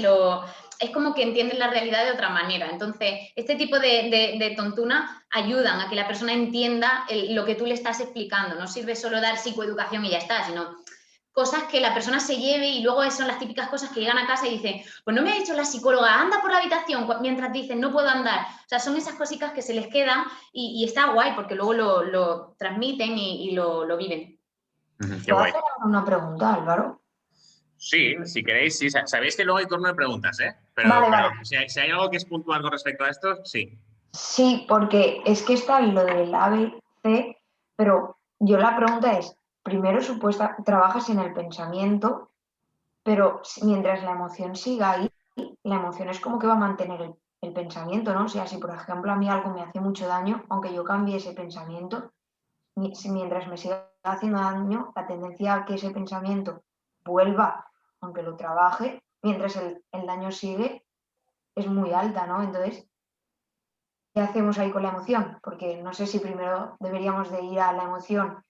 es como que entienden la realidad de otra manera. Entonces, este tipo de tontuna ayudan a que la persona entienda lo que tú le estás explicando. No sirve solo dar psicoeducación y ya está, sino cosas que la persona se lleve, y luego son las típicas cosas que llegan a casa y dicen, pues no me ha dicho la psicóloga, anda por la habitación, mientras dicen, no puedo andar. O sea, son esas cositas que se les quedan y está guay porque luego lo transmiten y lo viven. ¿Puedo hacer una pregunta, Álvaro? Sí, si queréis, sí. Sabéis que luego hay turno de preguntas, ¿eh? Pero, Vale. si hay algo que es puntual con respecto a esto, sí. Sí, porque es que está lo del ABC, pero yo la pregunta es, primero trabajas en el pensamiento pero mientras la emoción siga ahí, la emoción es como que va a mantener el pensamiento, ¿no? O sea, si por ejemplo a mí algo me hace mucho daño, aunque yo cambie ese pensamiento, mientras me siga haciendo daño, la tendencia a que ese pensamiento vuelva, aunque lo trabaje, mientras el daño sigue, es muy alta, ¿no? Entonces, ¿qué hacemos ahí con la emoción? Porque no sé si primero deberíamos de ir a la emoción,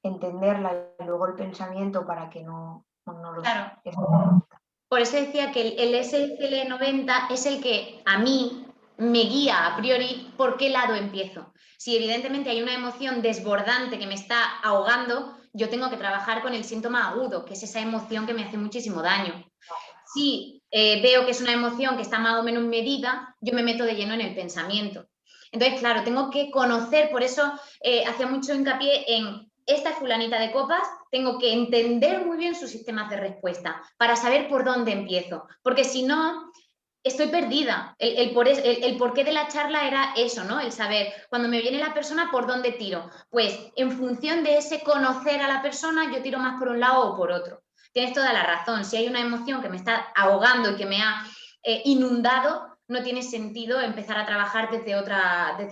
entenderla y luego el pensamiento para que no los... Claro. Por eso decía que el SCL90 es el que a mí me guía a priori por qué lado empiezo. Si evidentemente hay una emoción desbordante que me está ahogando, yo tengo que trabajar con el síntoma agudo, que es esa emoción que me hace muchísimo daño. Si veo que es una emoción que está más o menos medida, yo me meto de lleno en el pensamiento. Entonces, claro, tengo que conocer, por eso hacía mucho hincapié en esta fulanita de copas, tengo que entender muy bien sus sistemas de respuesta para saber por dónde empiezo, porque si no, estoy perdida. El porqué de la charla era eso, ¿no? El saber, cuando me viene la persona, ¿por dónde tiro? Pues en función de ese conocer a la persona, yo tiro más por un lado o por otro. Tienes toda la razón. Si hay una emoción que me está ahogando y que me ha inundado, no tiene sentido empezar a trabajar desde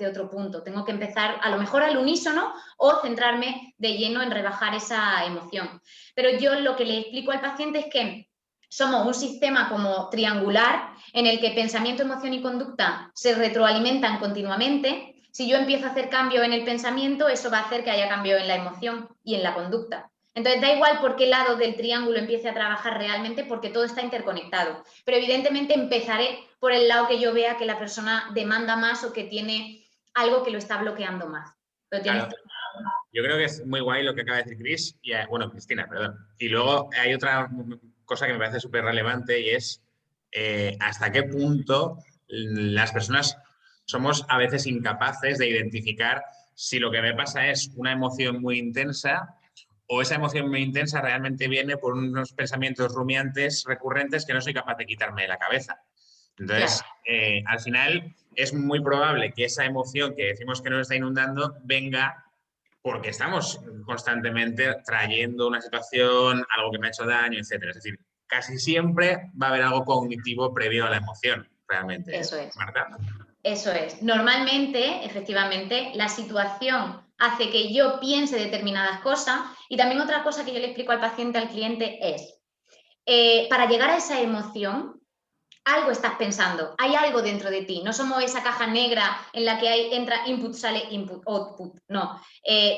otro punto. Tengo que empezar a lo mejor al unísono o centrarme de lleno en rebajar esa emoción. Pero yo lo que le explico al paciente es que somos un sistema como triangular en el que pensamiento, emoción y conducta se retroalimentan continuamente. Si yo empiezo a hacer cambio en el pensamiento, eso va a hacer que haya cambio en la emoción y en la conducta. Entonces, da igual por qué lado del triángulo empiece a trabajar realmente, porque todo está interconectado. Pero evidentemente empezaré por el lado que yo vea que la persona demanda más o que tiene algo que lo está bloqueando más. Pero tienes... Claro. Yo creo que es muy guay lo que acaba de decir Chris, y, bueno, Cristina, perdón. Y luego hay otra cosa que me parece súper relevante y es hasta qué punto las personas somos a veces incapaces de identificar si lo que me pasa es una emoción muy intensa o esa emoción muy intensa realmente viene por unos pensamientos rumiantes recurrentes que no soy capaz de quitarme de la cabeza. Entonces, al final es muy probable que esa emoción que decimos que nos está inundando venga porque estamos constantemente trayendo una situación, algo que me ha hecho daño, etc. Es decir, casi siempre va a haber algo cognitivo previo a la emoción, realmente. Eso es. ¿Marta? Eso es. Normalmente, efectivamente, la situación hace que yo piense determinadas cosas y también otra cosa que yo le explico al paciente, al cliente es, para llegar a esa emoción, algo estás pensando, hay algo dentro de ti, no somos esa caja negra en la que entra input, sale input, output, no.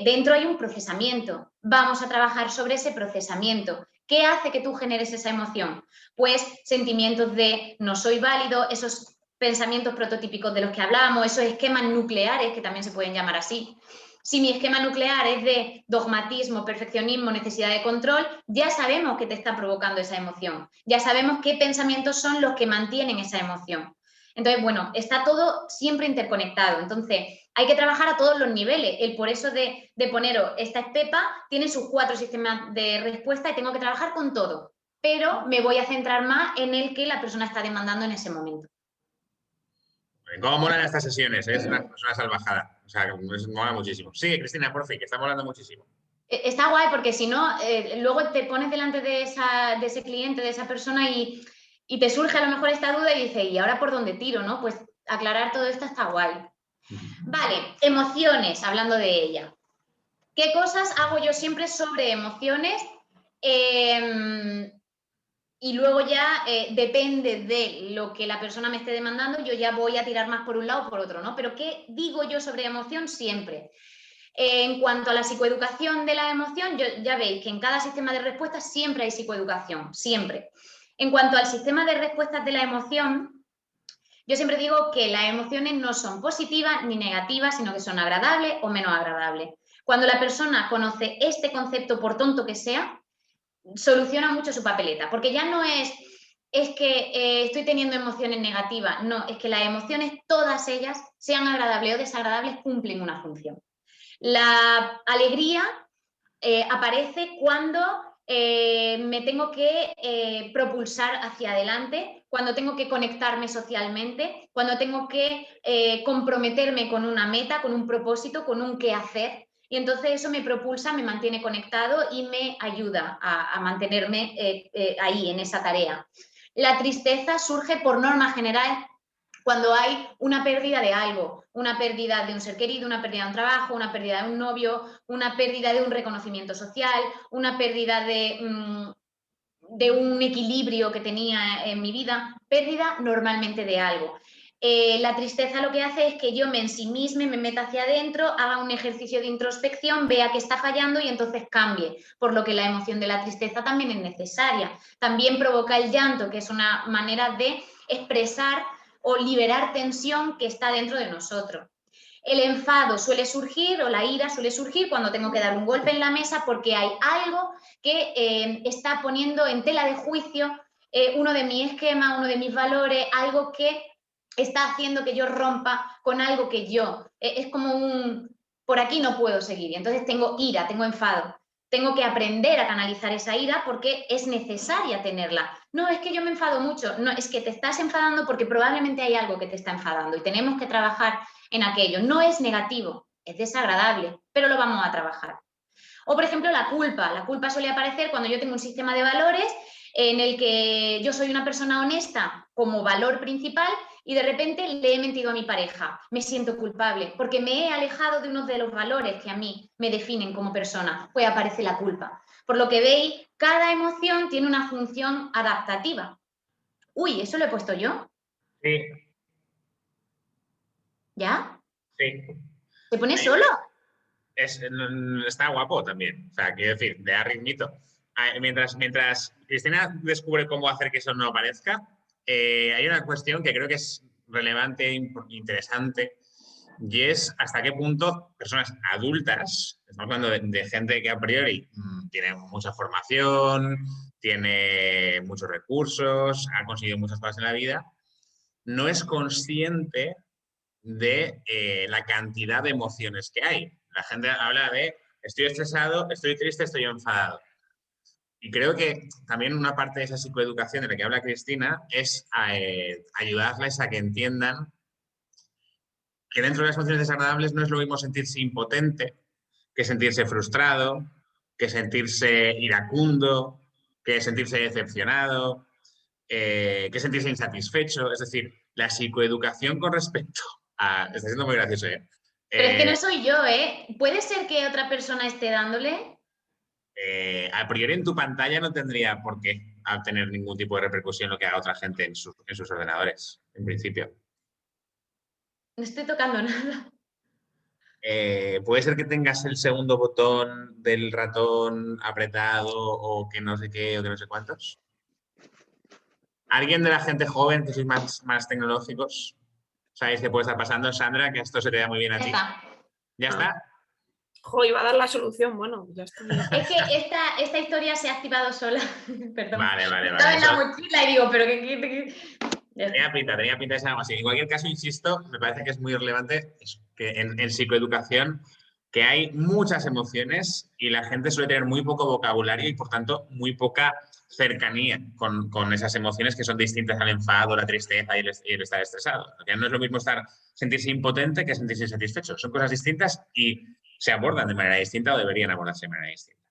Dentro hay un procesamiento, vamos a trabajar sobre ese procesamiento. ¿Qué hace que tú generes esa emoción? Pues sentimientos de no soy válido, esos pensamientos prototípicos de los que hablamos, esos esquemas nucleares que también se pueden llamar así. Si mi esquema nuclear es de dogmatismo, perfeccionismo, necesidad de control, ya sabemos que te está provocando esa emoción. Ya sabemos qué pensamientos son los que mantienen esa emoción. Entonces, bueno, está todo siempre interconectado. Entonces, hay que trabajar a todos los niveles. El por eso de poneros, esta es Pepa, tiene sus 4 sistemas de respuesta y tengo que trabajar con todo. Pero me voy a centrar más en el que la persona está demandando en ese momento. ¿Cómo molan estas sesiones? Es una salvajada. O sea, mola muchísimo. Sí, Cristina, por fin, que está molando muchísimo. Está guay porque si no, luego te pones delante de ese cliente, de esa persona y te surge a lo mejor esta duda y dices, ¿y ahora por dónde tiro? ¿No? Pues aclarar todo esto está guay. Vale, emociones, hablando de ella. ¿Qué cosas hago yo siempre sobre emociones? Y luego ya depende de lo que la persona me esté demandando, yo ya voy a tirar más por un lado o por otro, ¿no? Pero ¿qué digo yo sobre emoción siempre? En cuanto a la psicoeducación de la emoción, ya veis que en cada sistema de respuesta siempre hay psicoeducación, siempre. En cuanto al sistema de respuestas de la emoción, yo siempre digo que las emociones no son positivas ni negativas, sino que son agradables o menos agradables. Cuando la persona conoce este concepto, por tonto que sea, soluciona mucho su papeleta, porque ya no es que estoy teniendo emociones negativas, no, es que las emociones, todas ellas, sean agradables o desagradables, cumplen una función. La alegría aparece cuando me tengo que propulsar hacia adelante, cuando tengo que conectarme socialmente, cuando tengo que comprometerme con una meta, con un propósito, con un qué hacer. y entonces eso me propulsa, me mantiene conectado y me ayuda a mantenerme ahí, en esa tarea. La tristeza surge por norma general cuando hay una pérdida de algo, una pérdida de un ser querido, una pérdida de un trabajo, una pérdida de un novio, una pérdida de un reconocimiento social, una pérdida de un equilibrio que tenía en mi vida, pérdida normalmente de algo. La tristeza lo que hace es que yo me ensimisme, me meta hacia adentro, haga un ejercicio de introspección, vea que está fallando y entonces cambie, por lo que la emoción de la tristeza también es necesaria. También provoca el llanto, que es una manera de expresar o liberar tensión que está dentro de nosotros. El enfado suele surgir, o la ira suele surgir cuando tengo que dar un golpe en la mesa porque hay algo que está poniendo en tela de juicio uno de mis esquemas, uno de mis valores, algo que está haciendo que yo rompa con algo que yo, es como por aquí no puedo seguir, y entonces tengo ira, tengo enfado. Tengo que aprender a canalizar esa ira porque es necesaria tenerla. No, es que yo me enfado mucho, no, es que te estás enfadando porque probablemente hay algo que te está enfadando y tenemos que trabajar en aquello. No es negativo, es desagradable, pero lo vamos a trabajar. O, por ejemplo, la culpa. La culpa suele aparecer cuando yo tengo un sistema de valores en el que yo soy una persona honesta como valor principal y de repente le he mentido a mi pareja. Me siento culpable porque me he alejado de uno de los valores que a mí me definen como persona. Pues aparece la culpa. Por lo que veis, cada emoción tiene una función adaptativa. Uy, ¿eso lo he puesto yo? Sí. ¿Ya? Sí. ¿Se pone solo? Está guapo también. O sea, quiero decir, le da ritmito. Mientras Cristina descubre cómo hacer que eso no aparezca, hay una cuestión que creo que es relevante e interesante, y es hasta qué punto personas adultas, estamos hablando de gente que a priori tiene mucha formación, tiene muchos recursos, ha conseguido muchas cosas en la vida, no es consciente de la cantidad de emociones que hay. La gente habla de estoy estresado, estoy triste, estoy enfadado. Y creo que también una parte de esa psicoeducación de la que habla Cristina es ayudarles a que entiendan que dentro de las emociones desagradables no es lo mismo sentirse impotente que sentirse frustrado, que sentirse iracundo, que sentirse decepcionado, que sentirse insatisfecho. Es decir, la psicoeducación con respecto a... Está siendo muy gracioso, ¿eh? Pero es que no soy yo, ¿eh? ¿Puede ser que otra persona esté dándole? A priori en tu pantalla no tendría por qué tener ningún tipo de repercusión lo que haga otra gente en sus ordenadores, en principio. No estoy tocando nada. Puede ser que tengas el segundo botón del ratón apretado o que no sé qué o que no sé cuántos. ¿Alguien de la gente joven que sois más tecnológicos sabéis qué puede estar pasando? Sandra, que esto se te da muy bien a Ya ti. está. ¿Ya está? Jo, iba a dar la solución, bueno, ya está. Es que esta historia se ha activado sola. Perdón. Vale. Estaba en la mochila y digo, pero ¿qué? Tenía pinta de ser algo así. En cualquier caso, insisto, me parece que es muy relevante que en psicoeducación que hay muchas emociones y la gente suele tener muy poco vocabulario y, por tanto, muy poca cercanía con esas emociones que son distintas al enfado, la tristeza y el estar estresado. Porque no es lo mismo sentirse impotente que sentirse insatisfecho. Son cosas distintas y se abordan de manera distinta o deberían abordarse de manera distinta.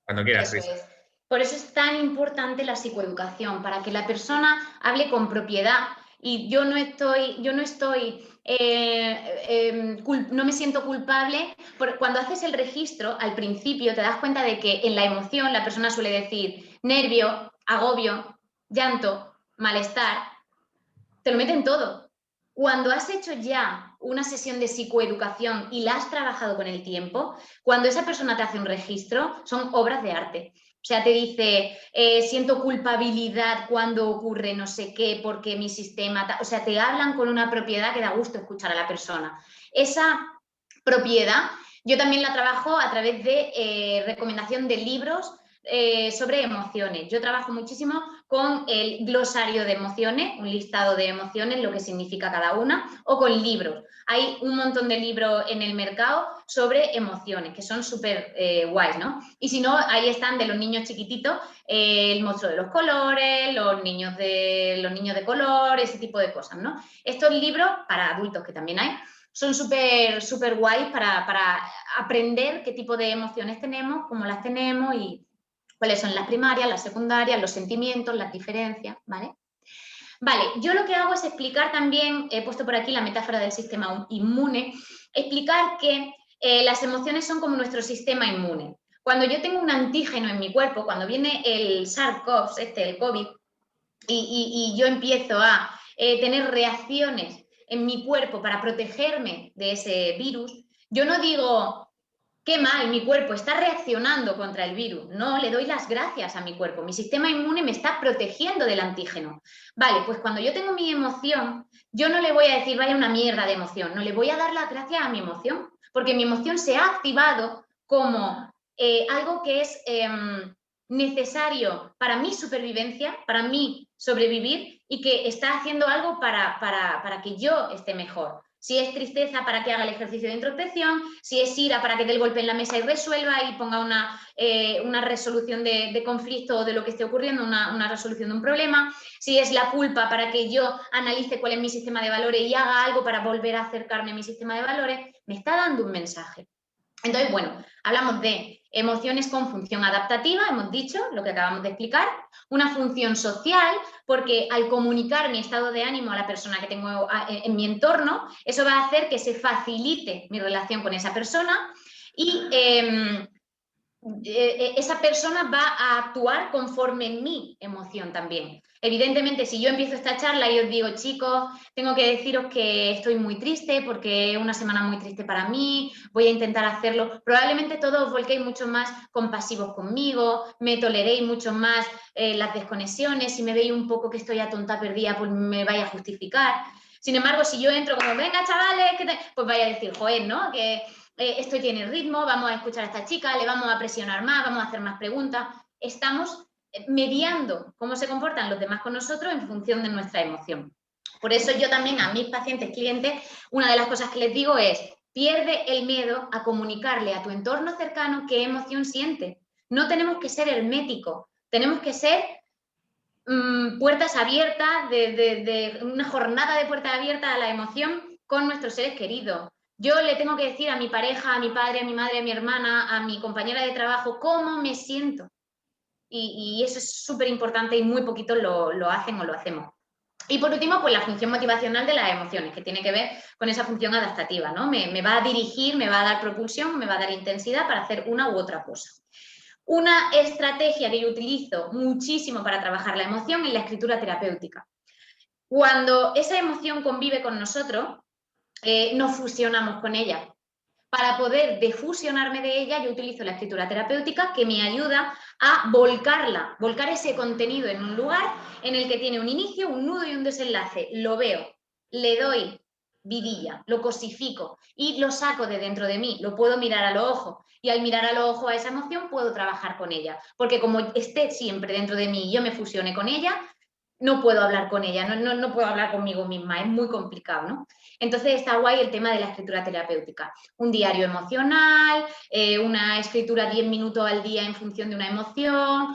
Cuando quieras, Eso Cris. es. Por eso es tan importante la psicoeducación, para que la persona hable con propiedad. Y yo no me siento culpable. Cuando haces el registro, al principio te das cuenta de que en la emoción la persona suele decir nervio, agobio, llanto, malestar, te lo meten todo. Cuando has hecho ya una sesión de psicoeducación y la has trabajado con el tiempo, cuando esa persona te hace un registro, son obras de arte. O sea, te dice, siento culpabilidad cuando ocurre no sé qué, porque mi sistema... O sea, te hablan con una propiedad que da gusto escuchar a la persona. Esa propiedad yo también la trabajo a través de recomendación de libros sobre emociones. Yo trabajo muchísimo con el glosario de emociones, un listado de emociones, lo que significa cada una, o con libros. Hay un montón de libros en el mercado sobre emociones, que son súper guays, ¿no? Y si no, ahí están de los niños chiquititos, el monstruo de los colores, los niños de color, ese tipo de cosas, ¿no? Estos libros, para adultos que también hay, son súper guays para aprender qué tipo de emociones tenemos, cómo las tenemos y cuáles son las primarias, las secundarias, los sentimientos, las diferencias, ¿vale? Vale, yo lo que hago es explicar también, he puesto por aquí la metáfora del sistema inmune, explicar que las emociones son como nuestro sistema inmune. Cuando yo tengo un antígeno en mi cuerpo, cuando viene el SARS-CoV, el COVID, y yo empiezo a tener reacciones en mi cuerpo para protegerme de ese virus, yo no digo, qué mal, mi cuerpo está reaccionando contra el virus. No, le doy las gracias a mi cuerpo. Mi sistema inmune me está protegiendo del antígeno. Vale, pues cuando yo tengo mi emoción, yo no le voy a decir, vaya una mierda de emoción, no le voy a dar las gracias a mi emoción, porque mi emoción se ha activado como algo que es necesario para mi supervivencia, para mí sobrevivir y que está haciendo algo para que yo esté mejor. Si es tristeza, para que haga el ejercicio de introspección, si es ira, para que dé el golpe en la mesa y resuelva y ponga una resolución de conflicto o de lo que esté ocurriendo, una resolución de un problema, si es la culpa, para que yo analice cuál es mi sistema de valores y haga algo para volver a acercarme a mi sistema de valores, me está dando un mensaje. Entonces, bueno, hablamos de emociones con función adaptativa, hemos dicho, lo que acabamos de explicar, una función social, porque al comunicar mi estado de ánimo a la persona que tengo en mi entorno, eso va a hacer que se facilite mi relación con esa persona y esa persona va a actuar conforme mi emoción también. Evidentemente, si yo empiezo esta charla y os digo, chicos, tengo que deciros que estoy muy triste porque es una semana muy triste para mí, voy a intentar hacerlo, probablemente todos os volquéis mucho más compasivos conmigo, me toleréis mucho más las desconexiones, si me veis un poco que estoy atonta perdida, pues me vais a justificar. Sin embargo, si yo entro como, venga chavales, pues vais a decir, joder, ¿no? Que esto tiene ritmo, vamos a escuchar a esta chica, le vamos a presionar más, vamos a hacer más preguntas. Estamos mediando cómo se comportan los demás con nosotros en función de nuestra emoción. Por eso yo también a mis pacientes, clientes, una de las cosas que les digo es, pierde el miedo a comunicarle a tu entorno cercano qué emoción siente. No tenemos que ser herméticos, tenemos que ser puertas abiertas, de una jornada de puertas abiertas a la emoción con nuestros seres queridos. Yo le tengo que decir a mi pareja, a mi padre, a mi madre, a mi hermana, a mi compañera de trabajo, cómo me siento. Y eso es súper importante y muy poquitos lo hacen o lo hacemos. Y por último, pues la función motivacional de las emociones, que tiene que ver con esa función adaptativa, ¿no? Me va a dirigir, me va a dar propulsión, me va a dar intensidad para hacer una u otra cosa. Una estrategia que yo utilizo muchísimo para trabajar la emoción es la escritura terapéutica. Cuando esa emoción convive con nosotros, nos fusionamos con ella. Para poder defusionarme de ella, yo utilizo la escritura terapéutica que me ayuda a volcar ese contenido en un lugar en el que tiene un inicio, un nudo y un desenlace. Lo veo, le doy vidilla, lo cosifico y lo saco de dentro de mí, lo puedo mirar a los ojos y al mirar a los ojos a esa emoción puedo trabajar con ella, porque como esté siempre dentro de mí y yo me fusione con ella, no puedo hablar con ella, no puedo hablar conmigo misma, es muy complicado, ¿no? Entonces está guay el tema de la escritura terapéutica. Un diario emocional, una escritura 10 minutos al día en función de una emoción,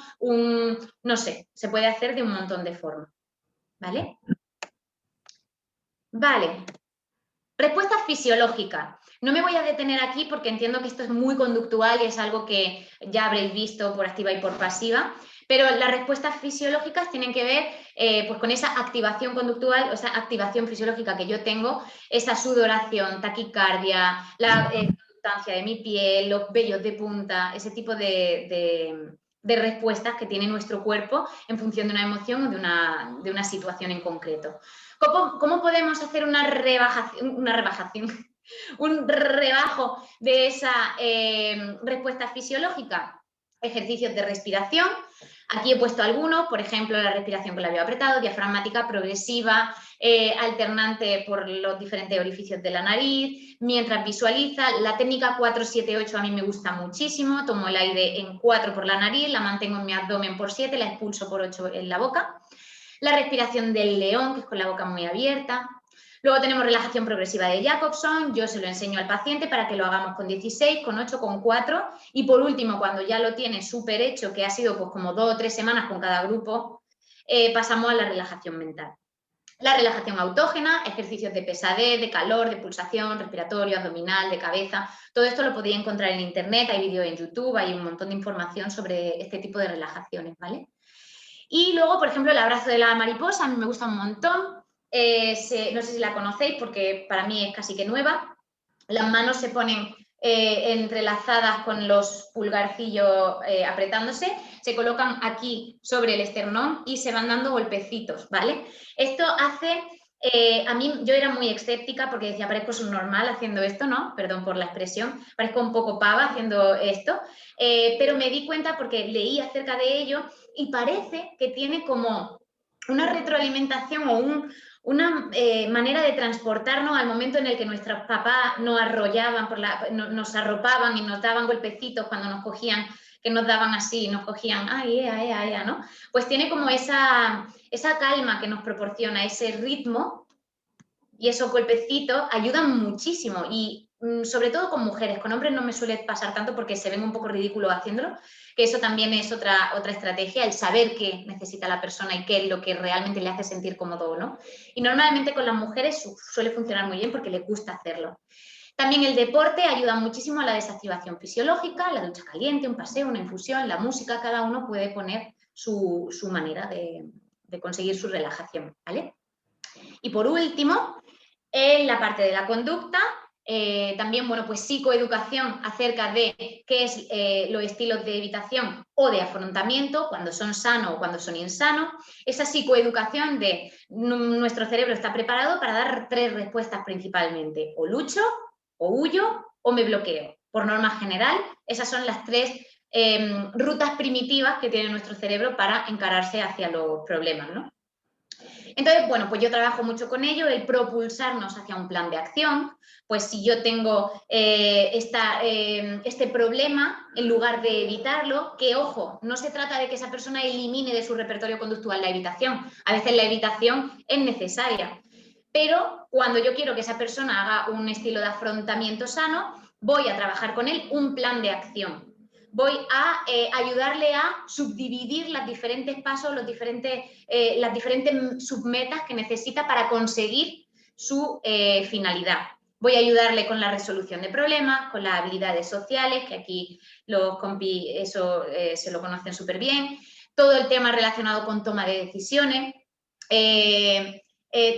no sé, se puede hacer de un montón de formas, ¿vale? Vale. Respuestas fisiológicas. No me voy a detener aquí porque entiendo que esto es muy conductual y es algo que ya habréis visto por activa y por pasiva, pero las respuestas fisiológicas tienen que ver pues con esa activación conductual, o esa activación fisiológica que yo tengo, esa sudoración, taquicardia, la conductancia de mi piel, los vellos de punta, ese tipo de respuestas que tiene nuestro cuerpo en función de una emoción o de una situación en concreto. ¿Cómo podemos hacer un rebajo de esa respuesta fisiológica? Ejercicios de respiración. Aquí he puesto algunos, por ejemplo, la respiración con labio apretado, diafragmática, progresiva, alternante por los diferentes orificios de la nariz, mientras visualiza. La técnica 4-7-8 a mí me gusta muchísimo. Tomo el aire en 4 por la nariz, la mantengo en mi abdomen por 7, la expulso por 8 en la boca. La respiración del león, que es con la boca muy abierta. Luego tenemos relajación progresiva de Jacobson, yo se lo enseño al paciente para que lo hagamos con 16, con 8, con 4 y por último, cuando ya lo tiene súper hecho, que ha sido pues como 2 o 3 semanas con cada grupo, pasamos a la relajación mental. La relajación autógena, ejercicios de pesadez, de calor, de pulsación, respiratorio, abdominal, de cabeza, todo esto lo podéis encontrar en internet, hay vídeos en YouTube, hay un montón de información sobre este tipo de relajaciones, ¿vale? Y luego, por ejemplo, el abrazo de la mariposa, a mí me gusta un montón, no sé si la conocéis porque para mí es casi que nueva. Las manos se ponen entrelazadas con los pulgarcillos apretándose, se colocan aquí sobre el esternón y se van dando golpecitos, ¿vale? Esto hace, a mí yo era muy escéptica porque decía, parezco subnormal haciendo esto, ¿no? Perdón por la expresión, parezco un poco pava haciendo esto, pero me di cuenta porque leí acerca de ello y parece que tiene como una retroalimentación o una manera de transportarnos al momento en el que nuestros papás nos arrollaban, nos arropaban y nos daban golpecitos cuando nos cogían, que nos daban así, nos cogían, ay, ¿no? Pues tiene como esa calma que nos proporciona, ese ritmo y esos golpecitos ayudan muchísimo y sobre todo con mujeres, con hombres no me suele pasar tanto porque se ven un poco ridículos haciéndolo, que eso también es otra estrategia, el saber qué necesita la persona y qué es lo que realmente le hace sentir cómodo o no. Y normalmente con las mujeres suele funcionar muy bien porque les gusta hacerlo. También el deporte ayuda muchísimo a la desactivación fisiológica, la ducha caliente, un paseo, una infusión, la música, cada uno puede poner su manera de conseguir su relajación, ¿vale? Y por último, en la parte de la conducta, también, bueno, pues psicoeducación acerca de qué es los estilos de evitación o de afrontamiento, cuando son sanos o cuando son insanos. Esa psicoeducación de nuestro cerebro está preparado para dar 3 respuestas principalmente, o lucho, o huyo, o me bloqueo. Por norma general, esas son las 3 rutas primitivas que tiene nuestro cerebro para encararse hacia los problemas, ¿no? Entonces, bueno, pues yo trabajo mucho con ello, el propulsarnos hacia un plan de acción. Pues si yo tengo este problema, en lugar de evitarlo, que ojo, no se trata de que esa persona elimine de su repertorio conductual la evitación. A veces la evitación es necesaria. Pero cuando yo quiero que esa persona haga un estilo de afrontamiento sano, voy a trabajar con él un plan de acción. Voy a ayudarle a subdividir los diferentes pasos, las diferentes submetas que necesita para conseguir su finalidad. Voy a ayudarle con la resolución de problemas, con las habilidades sociales, que aquí los compis eso se lo conocen súper bien, todo el tema relacionado con toma de decisiones,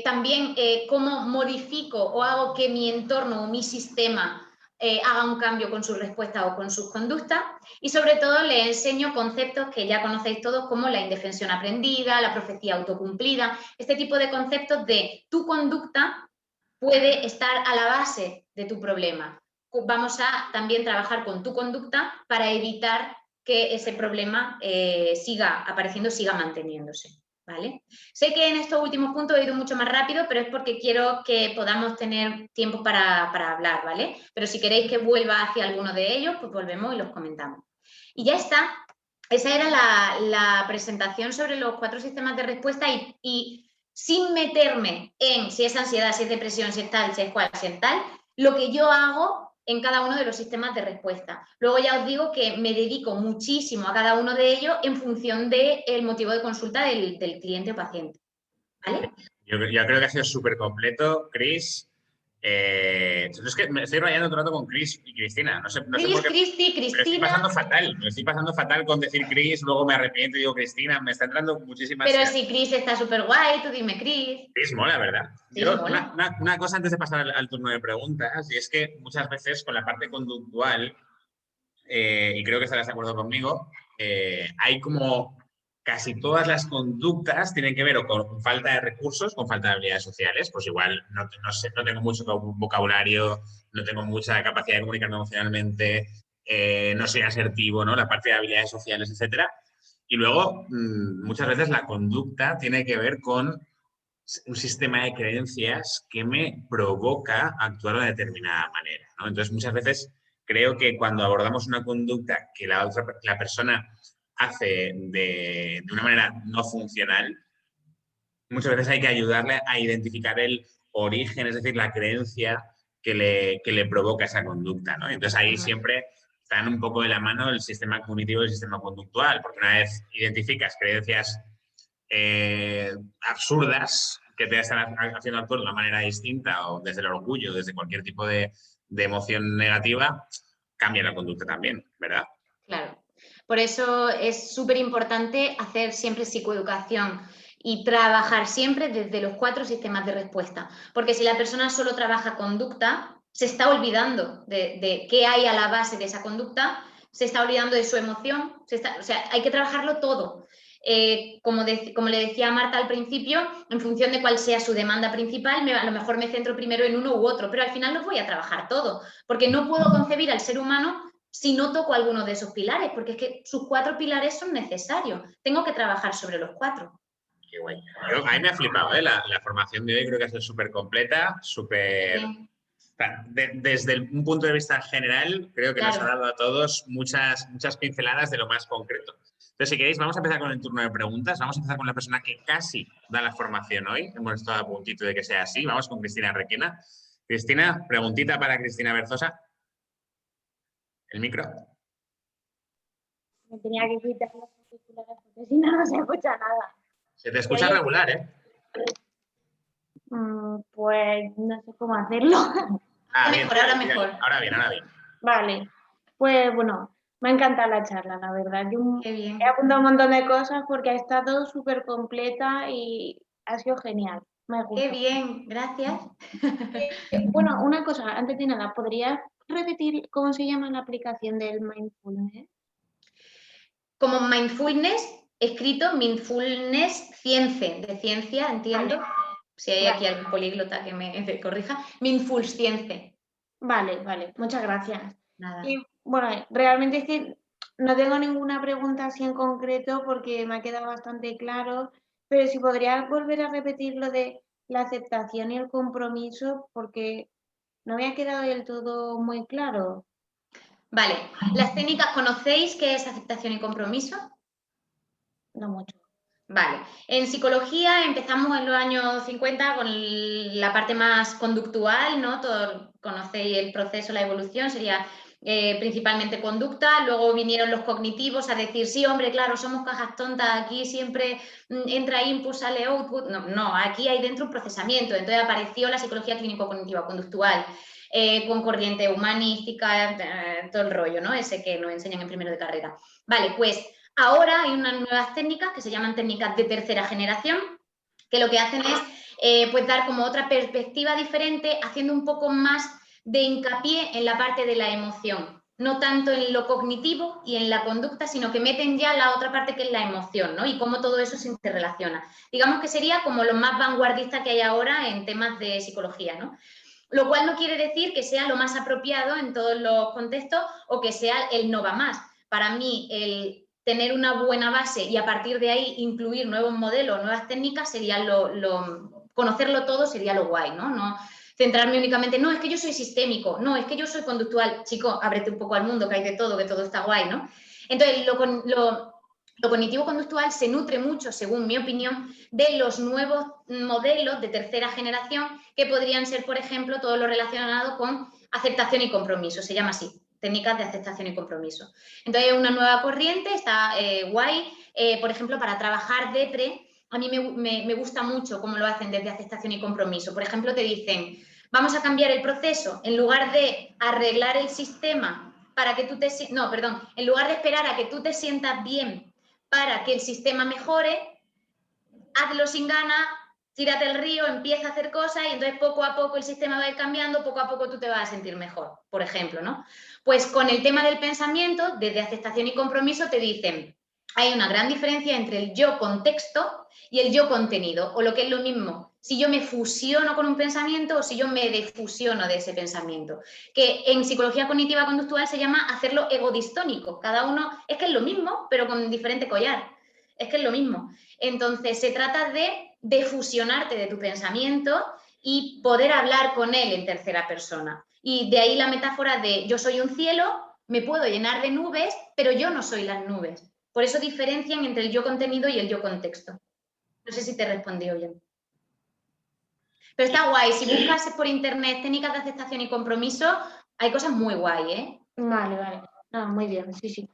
también cómo modifico o hago que mi entorno o mi sistema haga un cambio con sus respuestas o con sus conductas y sobre todo les enseño conceptos que ya conocéis todos como la indefensión aprendida, la profecía autocumplida, este tipo de conceptos de tu conducta puede estar a la base de tu problema. Vamos a también trabajar con tu conducta para evitar que ese problema siga apareciendo, siga manteniéndose. ¿Vale? Sé que en estos últimos puntos he ido mucho más rápido, pero es porque quiero que podamos tener tiempo para hablar, ¿vale? Pero si queréis que vuelva hacia alguno de ellos, pues volvemos y los comentamos. Y ya está. Esa era la presentación sobre los 4 sistemas de respuesta y sin meterme en si es ansiedad, si es depresión, si es tal, si es cual, si es tal, lo que yo hago en cada uno de los sistemas de respuesta. Luego ya os digo que me dedico muchísimo a cada uno de ellos en función del motivo de consulta del cliente o paciente. ¿Vale? Yo creo que ha sido súper completo, Cris. Es que me estoy rayando todo el rato con Cris y Cristina. No sé por qué. Cristi, Pero Cristina. estoy pasando fatal con decir Cris, luego me arrepiento y digo Cristina. Me está entrando muchísimas. Pero si Cris está súper guay, tú dime Cris. Cris mola, ¿verdad? Sí, mola. Una cosa antes de pasar al turno de preguntas, y es que muchas veces con la parte conductual, y creo que estarás de acuerdo conmigo, hay como casi todas las conductas tienen que ver o con falta de recursos, con falta de habilidades sociales, pues igual no tengo mucho vocabulario, no tengo mucha capacidad de comunicarme emocionalmente, no soy asertivo, ¿no? La parte de habilidades sociales, etcétera. Y luego, muchas veces la conducta tiene que ver con un sistema de creencias que me provoca actuar de una determinada manera, ¿no? Entonces, muchas veces creo que cuando abordamos una conducta que la persona hace de una manera no funcional, muchas veces hay que ayudarle a identificar el origen, es decir, la creencia que le provoca esa conducta, ¿no? Entonces ahí siempre están un poco de la mano el sistema cognitivo y el sistema conductual, porque una vez identificas creencias absurdas, que te están haciendo actuar de una manera distinta o desde el orgullo, desde cualquier tipo de emoción negativa, cambia la conducta también, ¿verdad? Claro. Por eso es súper importante hacer siempre psicoeducación y trabajar siempre desde los 4 sistemas de respuesta. Porque si la persona solo trabaja conducta, se está olvidando de qué hay a la base de esa conducta, se está olvidando de su emoción, o sea, hay que trabajarlo todo. Como le decía a Marta al principio, en función de cuál sea su demanda principal, a lo mejor me centro primero en uno u otro, pero al final los voy a trabajar todo, porque no puedo concebir al ser humano si no toco alguno de esos pilares, porque es que sus 4 pilares son necesarios. Tengo que trabajar sobre los 4. Qué guay. A mí me ha flipado, ¿eh? La formación de hoy creo que ha sido súper completa, súper... Sí. Desde un punto de vista general, creo que nos ha Claro. dado a todos muchas pinceladas de lo más concreto. Entonces, si queréis, vamos a empezar con el turno de preguntas. Vamos a empezar con la persona que casi da la formación hoy. Hemos estado a puntito de que sea así. Vamos con Cristina Requena. Cristina, preguntita para Cristina Berzosa. El micro. Me tenía que quitar los auriculares porque si no, no se escucha nada. Se te escucha regular, ¿eh? Pues no sé cómo hacerlo. Bien, Ahora mejor. Ahora bien. Vale, pues bueno, me ha encantado la charla, la verdad. Yo Qué bien. he apuntado un montón de cosas porque ha estado súper completa y ha sido genial. Me gusta. Qué bien, gracias. Bueno, una cosa, antes de nada, ¿podrías repetir cómo se llama la aplicación del Mindfulness? Como mindfulness, escrito mindfulness cience, de ciencia, entiendo. Vale. Si hay aquí algún políglota que me corrija. Mindful cience. Vale, muchas gracias. Nada. Y bueno, realmente es que no tengo ninguna pregunta así en concreto porque me ha quedado bastante claro, pero si podrías volver a repetir lo de la aceptación y el compromiso porque no me ha quedado del todo muy claro. Vale, las técnicas, ¿conocéis qué es aceptación y compromiso? No mucho. Vale, en psicología empezamos en los años 50 con la parte más conductual, ¿no? Todos conocéis el proceso, la evolución, sería principalmente conducta, luego vinieron los cognitivos a decir, sí, hombre, claro, somos cajas tontas, aquí siempre entra input, sale output, no, aquí hay dentro un procesamiento, entonces apareció la psicología clínico-cognitiva conductual, con corriente humanística, todo el rollo, ¿no? Ese que nos enseñan en primero de carrera. Vale, pues ahora hay unas nuevas técnicas que se llaman técnicas de tercera generación, que lo que hacen es pues dar como otra perspectiva diferente, haciendo un poco más de hincapié en la parte de la emoción, no tanto en lo cognitivo y en la conducta, sino que meten ya la otra parte que es la emoción, ¿no? Y cómo todo eso se interrelaciona. Digamos que sería como lo más vanguardista que hay ahora en temas de psicología, ¿no? Lo cual no quiere decir que sea lo más apropiado en todos los contextos o que sea el no va más. Para mí, el tener una buena base y a partir de ahí incluir nuevos modelos, nuevas técnicas, sería conocerlo todo sería lo guay, ¿no? No centrarme únicamente, no, es que yo soy sistémico, no, es que yo soy conductual. Chico, ábrete un poco al mundo, que hay de todo, que todo está guay, ¿no? Entonces, lo cognitivo-conductual se nutre mucho, según mi opinión, de los nuevos modelos de tercera generación que podrían ser, por ejemplo, todo lo relacionado con aceptación y compromiso, se llama así, técnicas de aceptación y compromiso. Entonces, una nueva corriente, está guay, por ejemplo, para trabajar depre, a mí me gusta mucho cómo lo hacen desde aceptación y compromiso. Por ejemplo, te dicen, vamos a cambiar el proceso, en lugar de arreglar el sistema para que tú en lugar de esperar a que tú te sientas bien para que el sistema mejore, hazlo sin ganas, tírate al río, empieza a hacer cosas y entonces poco a poco el sistema va a ir cambiando, poco a poco tú te vas a sentir mejor, por ejemplo, ¿no? Pues con el tema del pensamiento, desde aceptación y compromiso te dicen, hay una gran diferencia entre el yo contexto y el yo contenido, o lo que es lo mismo, si yo me fusiono con un pensamiento o si yo me defusiono de ese pensamiento, que en psicología cognitiva conductual se llama hacerlo egodistónico, cada uno, es que es lo mismo, pero con diferente collar, es que es lo mismo. Entonces, se trata de fusionarte de tu pensamiento y poder hablar con él en tercera persona. Y de ahí la metáfora de yo soy un cielo, me puedo llenar de nubes, pero yo no soy las nubes. Por eso diferencian entre el yo contenido y el yo contexto. No sé si te respondí bien. Pero está guay. Si buscas por internet técnicas de aceptación y compromiso, hay cosas muy guay, ¿eh? Vale. No, muy bien, sí.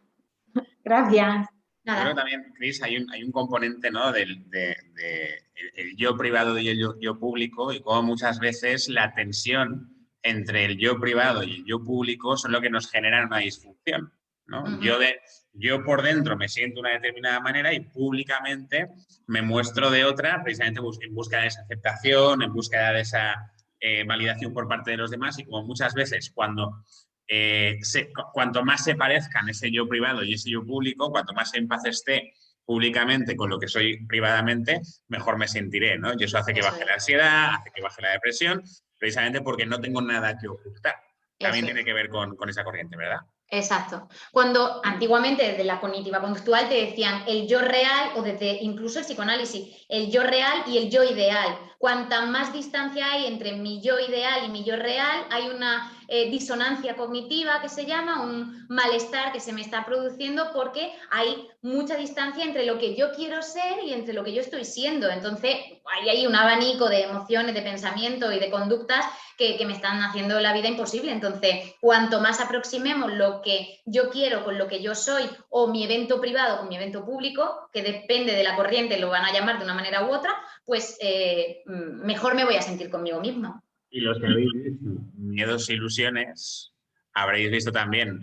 Gracias. Yo creo que también, Cris, hay un componente, ¿no? el yo privado y el yo público, y como muchas veces la tensión entre el yo privado y el yo público son lo que nos generan una disfunción, ¿no? Yo por dentro me siento de una determinada manera y públicamente me muestro de otra, precisamente en búsqueda de esa aceptación, en búsqueda de esa validación por parte de los demás, y como muchas veces cuanto más se parezcan ese yo privado y ese yo público, cuanto más en paz esté públicamente con lo que soy privadamente, mejor me sentiré, ¿no? Y eso hace que baje la ansiedad, hace que baje la depresión, precisamente porque no tengo nada que ocultar. También tiene que ver con esa corriente, ¿verdad? Exacto. Cuando antiguamente desde la cognitiva conductual te decían el yo real, o desde incluso el psicoanálisis, el yo real y el yo ideal. Cuanta más distancia hay entre mi yo ideal y mi yo real, hay una disonancia cognitiva que se llama, un malestar que se me está produciendo porque hay mucha distancia entre lo que yo quiero ser y entre lo que yo estoy siendo. Entonces hay un abanico de emociones, de pensamiento y de conductas que me están haciendo la vida imposible. Entonces, cuanto más aproximemos lo que yo quiero con lo que yo soy, o mi evento privado con mi evento público, que depende de la corriente, lo van a llamar de una manera u otra, pues mejor me voy a sentir conmigo misma. Y los que habéis visto Miedos e Ilusiones, habréis visto también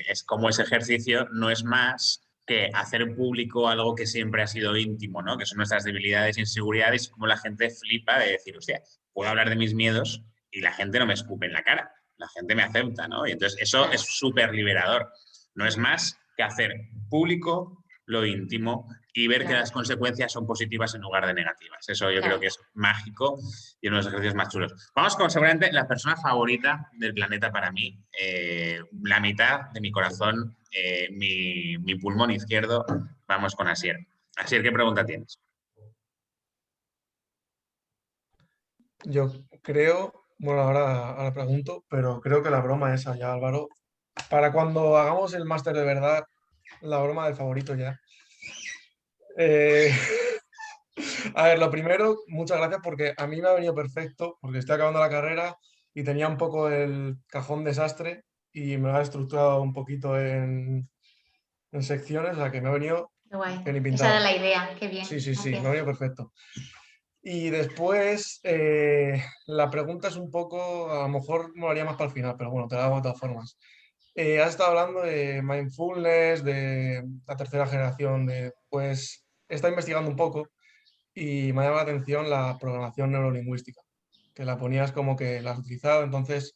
es como ese ejercicio no es más que hacer público algo que siempre ha sido íntimo, ¿no? Que son nuestras debilidades e inseguridades, como la gente flipa de decir, hostia, puedo hablar de mis miedos y la gente no me escupe en la cara, la gente me acepta, ¿no? Y entonces eso es súper liberador. No es más que hacer público lo íntimo y ver que las consecuencias son positivas en lugar de negativas. Eso yo creo que es mágico y uno de los ejercicios más chulos. Vamos con seguramente la persona favorita del planeta para mí, la mitad de mi corazón, mi pulmón izquierdo. Vamos con Asier. Asier, ¿qué pregunta tienes? Yo creo, bueno, ahora pregunto, pero creo que la broma esa ya, Álvaro, para cuando hagamos el máster de verdad, la broma del favorito ya. A ver, lo primero, muchas gracias porque a mí me ha venido perfecto, porque estoy acabando la carrera y tenía un poco el cajón desastre y me lo ha estructurado un poquito en secciones, o sea que me ha venido que ni pintado. Esa era la idea, qué bien. Sí, me ha venido perfecto. Y después, la pregunta es un poco, a lo mejor me lo haría más para el final, pero bueno, te la hago de todas formas. Has estado hablando de mindfulness, de la tercera generación, pues he estado investigando un poco y me ha llamado la atención la programación neurolingüística, que la ponías como que la has utilizado, entonces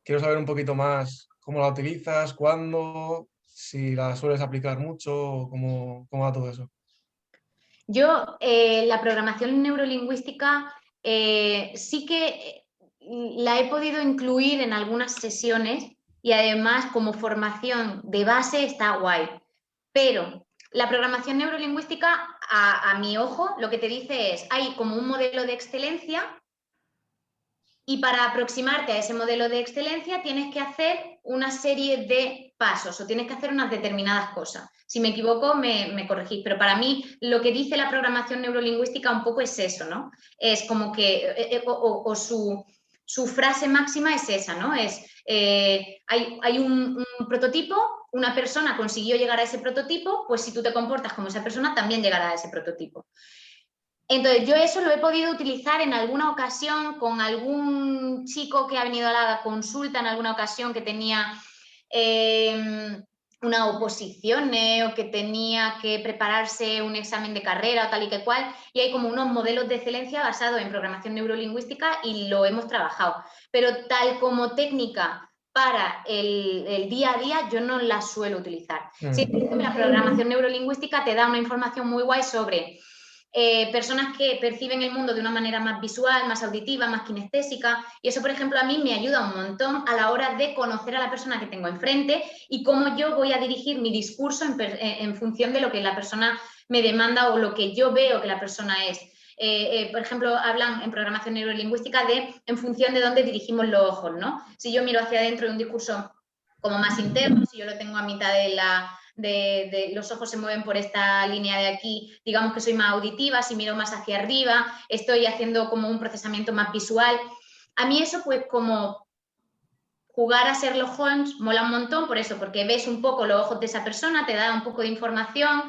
quiero saber un poquito más cómo la utilizas, cuándo, si la sueles aplicar mucho, cómo va todo eso. Yo, la programación neurolingüística sí que la he podido incluir en algunas sesiones y además como formación de base está guay. Pero la programación neurolingüística, a mi ojo, lo que te dice es, hay como un modelo de excelencia y para aproximarte a ese modelo de excelencia tienes que hacer una serie de pasos o tienes que hacer unas determinadas cosas. Si me equivoco, me corregís, pero para mí lo que dice la programación neurolingüística un poco es eso, ¿no? Es como que, su frase máxima es esa, ¿no? Es, hay un prototipo, una persona consiguió llegar a ese prototipo, pues si tú te comportas como esa persona, también llegará a ese prototipo. Entonces, yo eso lo he podido utilizar en alguna ocasión con algún chico que ha venido a la consulta en alguna ocasión que tenía una oposición o que tenía que prepararse un examen de carrera o tal y que cual, y hay como unos modelos de excelencia basados en programación neurolingüística y lo hemos trabajado. Pero tal como técnica para el día a día, yo no la suelo utilizar. Sí, la programación neurolingüística te da una información muy guay sobre personas que perciben el mundo de una manera más visual, más auditiva, más kinestésica, y eso, por ejemplo, a mí me ayuda un montón a la hora de conocer a la persona que tengo enfrente y cómo yo voy a dirigir mi discurso en función de lo que la persona me demanda o lo que yo veo que la persona es. Por ejemplo, hablan en programación neurolingüística en función de dónde dirigimos los ojos, ¿no? Si yo miro hacia adentro de un discurso como más interno, si yo lo tengo a mitad de los ojos se mueven por esta línea de aquí, digamos que soy más auditiva, si miro más hacia arriba, estoy haciendo como un procesamiento más visual. A mí eso, pues como jugar a Sherlock Holmes mola un montón por eso, porque ves un poco los ojos de esa persona, te da un poco de información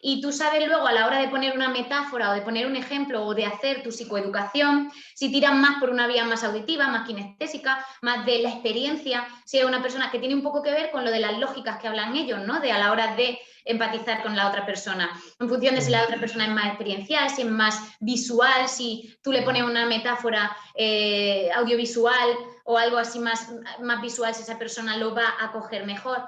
y tú sabes luego a la hora de poner una metáfora o de poner un ejemplo o de hacer tu psicoeducación, si tiras más por una vía más auditiva, más kinestésica, más de la experiencia, si es una persona que tiene un poco que ver con lo de las lógicas que hablan ellos, ¿no? De a la hora de empatizar con la otra persona, en función de si la otra persona es más experiencial, si es más visual, si tú le pones una metáfora audiovisual o algo así más visual, si esa persona lo va a coger mejor.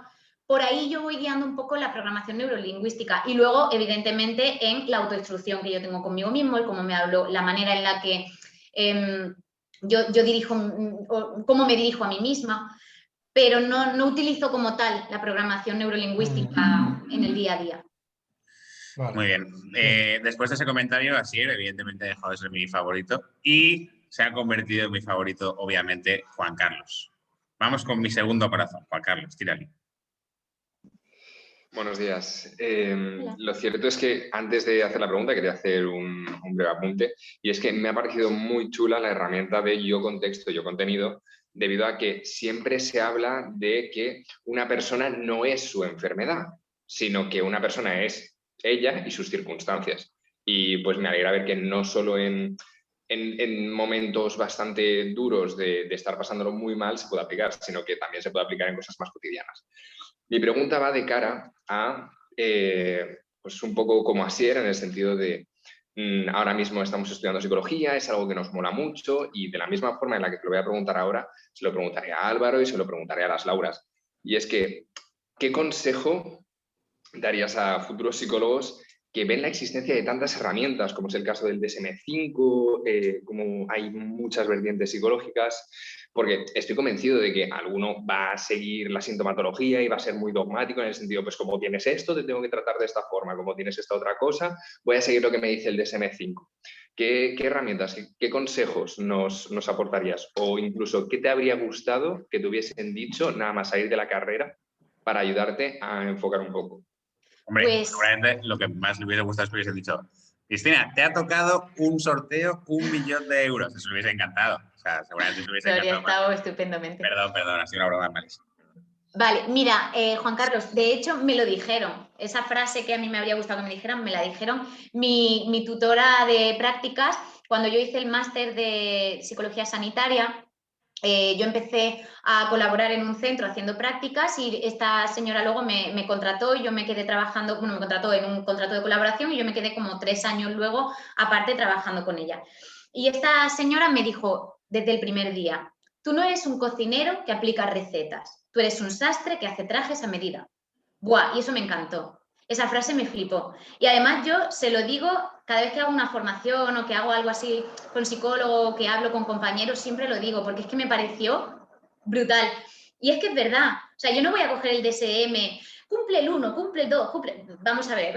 Por ahí yo voy guiando un poco la programación neurolingüística y luego, evidentemente, en la autoinstrucción que yo tengo conmigo mismo, el cómo me hablo, la manera en la que yo dirijo, cómo me dirijo a mí misma, pero no utilizo como tal la programación neurolingüística en el día a día. Vale. Muy bien. Después de ese comentario, Asier, evidentemente ha dejado de ser mi favorito y se ha convertido en mi favorito, obviamente, Juan Carlos. Vamos con mi segundo corazón. Juan Carlos, tírale. Buenos días. Lo cierto es que antes de hacer la pregunta quería hacer un breve apunte y es que me ha parecido muy chula la herramienta de yo contexto, yo contenido, debido a que siempre se habla de que una persona no es su enfermedad, sino que una persona es ella y sus circunstancias. Y pues me alegra ver que no solo en momentos bastante duros de estar pasándolo muy mal se puede aplicar, sino que también se puede aplicar en cosas más cotidianas. Mi pregunta va de cara a, pues un poco como Asier, en el sentido de ahora mismo estamos estudiando psicología, es algo que nos mola mucho y de la misma forma en la que te lo voy a preguntar ahora, se lo preguntaré a Álvaro y se lo preguntaré a las Lauras. Y es que, ¿qué consejo darías a futuros psicólogos que ven la existencia de tantas herramientas, como es el caso del DSM-5, como hay muchas vertientes psicológicas? Porque estoy convencido de que alguno va a seguir la sintomatología y va a ser muy dogmático en el sentido, pues como tienes esto, te tengo que tratar de esta forma, como tienes esta otra cosa, voy a seguir lo que me dice el DSM-5. ¿Qué herramientas, qué consejos nos aportarías? O incluso, ¿qué te habría gustado que te hubiesen dicho nada más salir de la carrera para ayudarte a enfocar un poco? Hombre, Pues- seguramente lo que más le hubiese gustado es que hubiese dicho, Cristina, te ha tocado un sorteo, 1 millón de euros. Eso le hubiese encantado. O sea, seguramente se hubiese Lo habría encantado más. estado estupendamente. Perdón, ha sido una broma malísima. Vale, mira, Juan Carlos, de hecho me lo dijeron. Esa frase que a mí me habría gustado que me dijeran, me la dijeron mi tutora de prácticas cuando yo hice el máster de psicología sanitaria. Yo empecé a colaborar en un centro haciendo prácticas y esta señora luego me contrató y yo me quedé trabajando, bueno, me contrató en un contrato de colaboración y yo me quedé como 3 años luego aparte trabajando con ella. Y esta señora me dijo desde el primer día, tú no eres un cocinero que aplica recetas, tú eres un sastre que hace trajes a medida. ¡Buah! Y eso me encantó. Esa frase me flipó. Y además yo se lo digo cada vez que hago una formación o que hago algo así con psicólogo o que hablo con compañeros, siempre lo digo, porque es que me pareció brutal. Y es que es verdad. O sea, yo no voy a coger el DSM, cumple el 1, cumple el 2, cumple... Vamos a ver,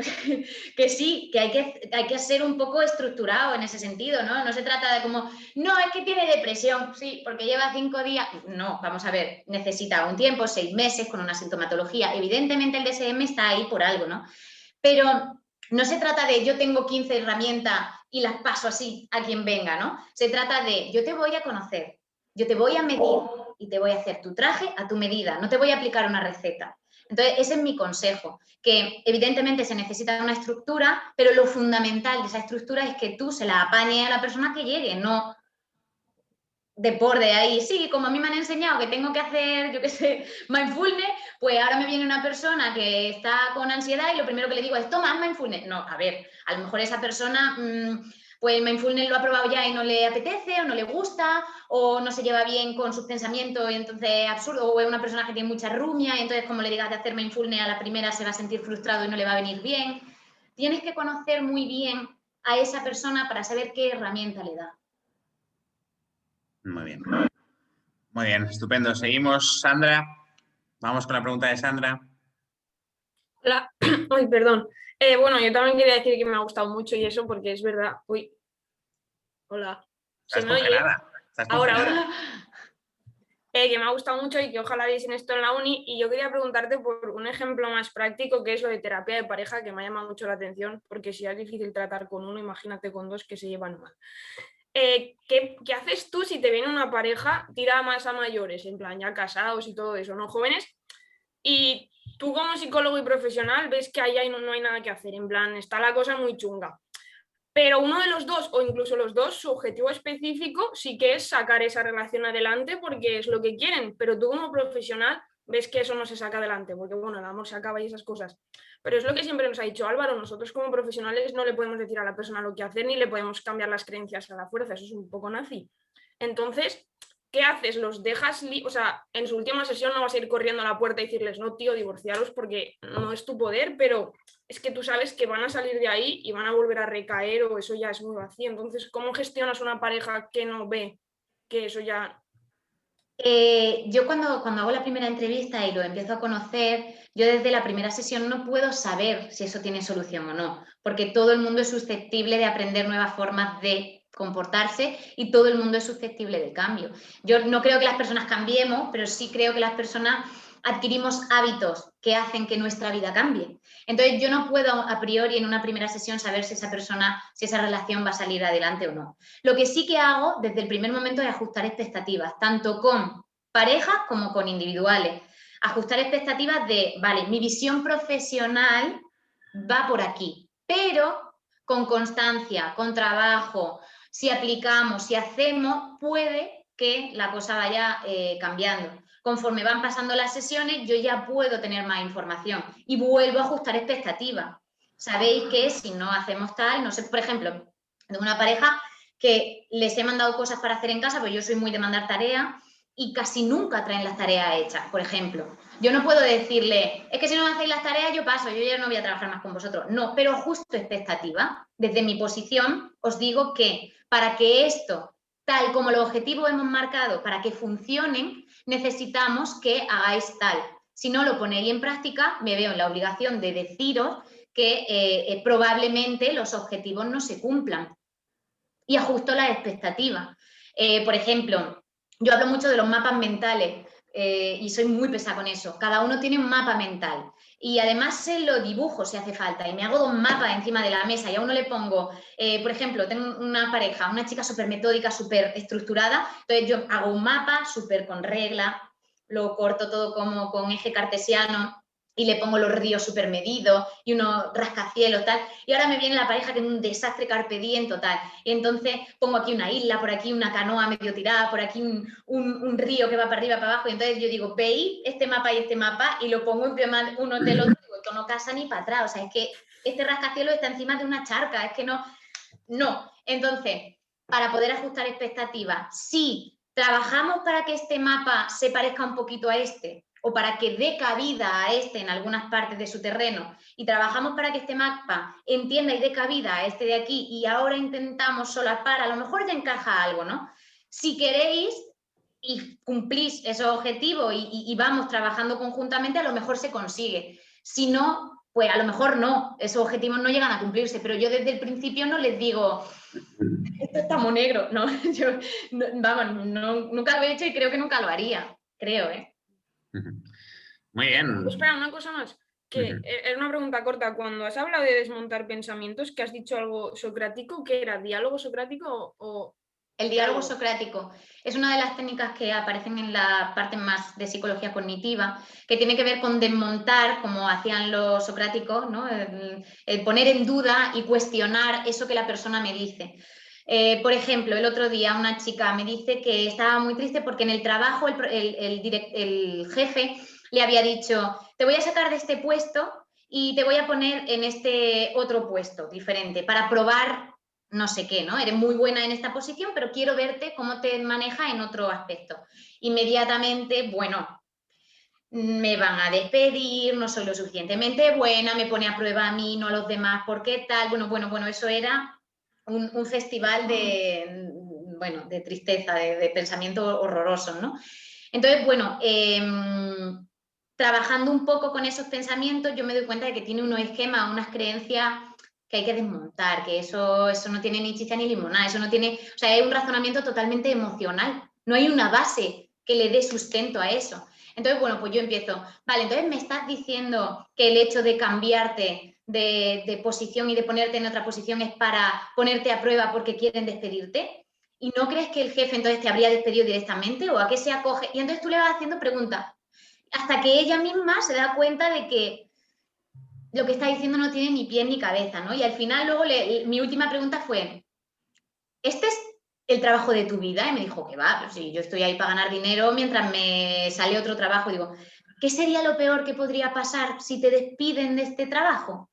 que sí, que hay que ser un poco estructurado en ese sentido, ¿no? No se trata de como, no, es que tiene depresión, sí, porque lleva 5 días. No, vamos a ver, necesita un tiempo, 6 meses con una sintomatología. Evidentemente el DSM está ahí por algo, ¿no? Pero no se trata de yo tengo 15 herramientas y las paso así a quien venga, ¿no? Se trata de yo te voy a conocer, yo te voy a medir y te voy a hacer tu traje a tu medida, no te voy a aplicar una receta. Entonces, ese es mi consejo, que evidentemente se necesita una estructura, pero lo fundamental de esa estructura es que tú se la apañes a la persona que llegue, no de por de ahí. Sí, como a mí me han enseñado que tengo que hacer, yo qué sé, mindfulness, pues ahora me viene una persona que está con ansiedad y lo primero que le digo es, toma, haz mindfulness. No, a ver, a lo mejor esa persona... pues mindfulness lo ha probado ya y no le apetece o no le gusta o no se lleva bien con sus pensamientos y entonces es absurdo, o es una persona que tiene mucha rumia y entonces como le digas de hacer mindfulness a la primera se va a sentir frustrado y no le va a venir bien. Tienes que conocer muy bien a esa persona para saber qué herramienta le da. Muy bien. Muy bien, estupendo. Seguimos, Sandra. Vamos con la pregunta de Sandra. Hola, ay, perdón. Bueno, yo también quería decir que me ha gustado mucho y eso porque es verdad. Uy, hola. ¿Se Estás me oye? congelada. Estás congelada. Ahora. Que me ha gustado mucho y que ojalá viesen esto en la uni. Y yo quería preguntarte por un ejemplo más práctico, que es lo de terapia de pareja, que me ha llamado mucho la atención, porque si es difícil tratar con uno, imagínate con dos que se llevan mal. ¿qué haces tú si te viene una pareja tira más a mayores, en plan ya casados y todo eso, no jóvenes? Y tú como psicólogo y profesional ves que ahí no hay nada que hacer, en plan está la cosa muy chunga. Pero uno de los dos, o incluso los dos, su objetivo específico sí que es sacar esa relación adelante porque es lo que quieren, pero tú como profesional ves que eso no se saca adelante, porque bueno, el amor se acaba y esas cosas. Pero es lo que siempre nos ha dicho Álvaro, nosotros como profesionales no le podemos decir a la persona lo que hacer ni le podemos cambiar las creencias a la fuerza, eso es un poco nazi. Entonces, ¿qué haces? ¿Los dejas? O sea, en su última sesión no vas a ir corriendo a la puerta y decirles, no, tío, divorciaros porque no es tu poder, pero es que tú sabes que van a salir de ahí y van a volver a recaer o eso ya es muy vacío. Entonces, ¿cómo gestionas una pareja que no ve que eso ya... Yo cuando hago la primera entrevista y lo empiezo a conocer, yo desde la primera sesión no puedo saber si eso tiene solución o no, porque todo el mundo es susceptible de aprender nuevas formas de comportarse y todo el mundo es susceptible de cambio. Yo no creo que las personas cambiemos, pero sí creo que las personas adquirimos hábitos que hacen que nuestra vida cambie. Entonces yo no puedo a priori en una primera sesión saber si esa persona, si esa relación va a salir adelante o no. Lo que sí que hago desde el primer momento es ajustar expectativas, tanto con parejas como con individuales. Ajustar expectativas de, vale, mi visión profesional va por aquí, pero con constancia, con trabajo, si aplicamos, si hacemos, puede que la cosa vaya cambiando. Conforme van pasando las sesiones, yo ya puedo tener más información y vuelvo a ajustar expectativas. Sabéis que si no hacemos tal, no sé, por ejemplo, de una pareja que les he mandado cosas para hacer en casa, pues yo soy muy de mandar tareas y casi nunca traen las tareas hechas, por ejemplo. Yo no puedo decirle, es que si no me hacéis las tareas yo paso, yo ya no voy a trabajar más con vosotros. No, pero ajusto expectativa. Desde mi posición os digo que para que esto, tal como los objetivos hemos marcado, para que funcionen, necesitamos que hagáis tal. Si no lo ponéis en práctica, me veo en la obligación de deciros que probablemente los objetivos no se cumplan. Y ajusto las expectativas. Por ejemplo, yo hablo mucho de los mapas mentales y soy muy pesada con eso. Cada uno tiene un mapa mental. Y además se lo dibujo si hace falta. Y me hago 2 mapas encima de la mesa y a uno le pongo, por ejemplo, tengo una pareja, una chica súper metódica, súper estructurada. Entonces yo hago un mapa súper con regla, lo corto todo como con eje cartesiano y le pongo los ríos súper medidos y unos rascacielos, tal. Y ahora me viene la pareja que es un desastre carpe diem total. Y entonces pongo aquí una isla, por aquí una canoa medio tirada, por aquí un río que va para arriba, para abajo. Y entonces yo digo, veis este mapa y lo pongo encima uno del otro. Digo, esto no casa ni para atrás. O sea, es que este rascacielos está encima de una charca. Es que no. Entonces, para poder ajustar expectativas, si trabajamos para que este mapa se parezca un poquito a este, o para que dé cabida a este en algunas partes de su terreno, y trabajamos para que este mapa entienda y dé cabida a este de aquí, y ahora intentamos solapar, a lo mejor ya encaja algo, ¿no? Si queréis y cumplís esos objetivos y vamos trabajando conjuntamente, a lo mejor se consigue. Si no, pues a lo mejor no, esos objetivos no llegan a cumplirse, pero yo desde el principio no les digo, esto está muy negro, ¿no? Yo, nunca lo he hecho y creo que nunca lo haría, creo, ¿eh? Muy bien. Espera, una cosa más, que es una pregunta corta. Cuando has hablado de desmontar pensamientos, que has dicho algo socrático, ¿qué era? ¿Diálogo socrático o...? El diálogo socrático es una de las técnicas que aparecen en la parte más de psicología cognitiva, que tiene que ver con desmontar, como hacían los socráticos, ¿no? El poner en duda y cuestionar eso que la persona me dice. Por ejemplo, el otro día una chica me dice que estaba muy triste porque en el trabajo el jefe le había dicho, te voy a sacar de este puesto y te voy a poner en este otro puesto diferente para probar no sé qué, ¿no? Eres muy buena en esta posición, pero quiero verte cómo te manejas en otro aspecto. Inmediatamente, bueno, me van a despedir, no soy lo suficientemente buena, me pone a prueba a mí, no a los demás, ¿por qué tal? Bueno, eso era un festival de tristeza, de pensamientos horrorosos, ¿no? Entonces, bueno, trabajando un poco con esos pensamientos, yo me doy cuenta de que tiene unos esquemas, unas creencias que hay que desmontar, que eso no tiene ni chicha ni limonada, eso no tiene, o sea, es un razonamiento totalmente emocional, no hay una base que le dé sustento a eso. Entonces, bueno, pues yo empiezo, vale, entonces me estás diciendo que el hecho de cambiarte de posición y de ponerte en otra posición es para ponerte a prueba porque quieren despedirte. ¿y no crees que el jefe entonces te habría despedido directamente? ¿O a qué se acoge? Y entonces tú le vas haciendo preguntas hasta que ella misma se da cuenta de que lo que está diciendo no tiene ni pie ni cabeza, ¿no? Y al final luego mi última pregunta fue, ¿este es el trabajo de tu vida? Y me dijo que va, pues sí, yo estoy ahí para ganar dinero mientras me sale otro trabajo. Digo, ¿qué sería lo peor que podría pasar si te despiden de este trabajo?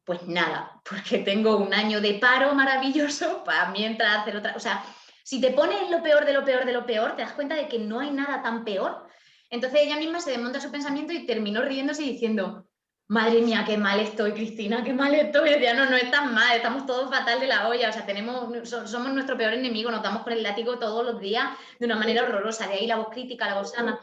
Pues nada, porque tengo un año de paro maravilloso para mientras hacer otra... O sea, si te pones lo peor de lo peor de lo peor, te das cuenta de que no hay nada tan peor. Entonces ella misma se desmonta su pensamiento y terminó riéndose y diciendo, madre mía, qué mal estoy, Cristina, qué mal estoy. Y decía, no estás mal, estamos todos fatal de la olla, o sea, somos nuestro peor enemigo, nos damos con el látigo todos los días de una manera horrorosa, de ahí la voz crítica, la voz sana.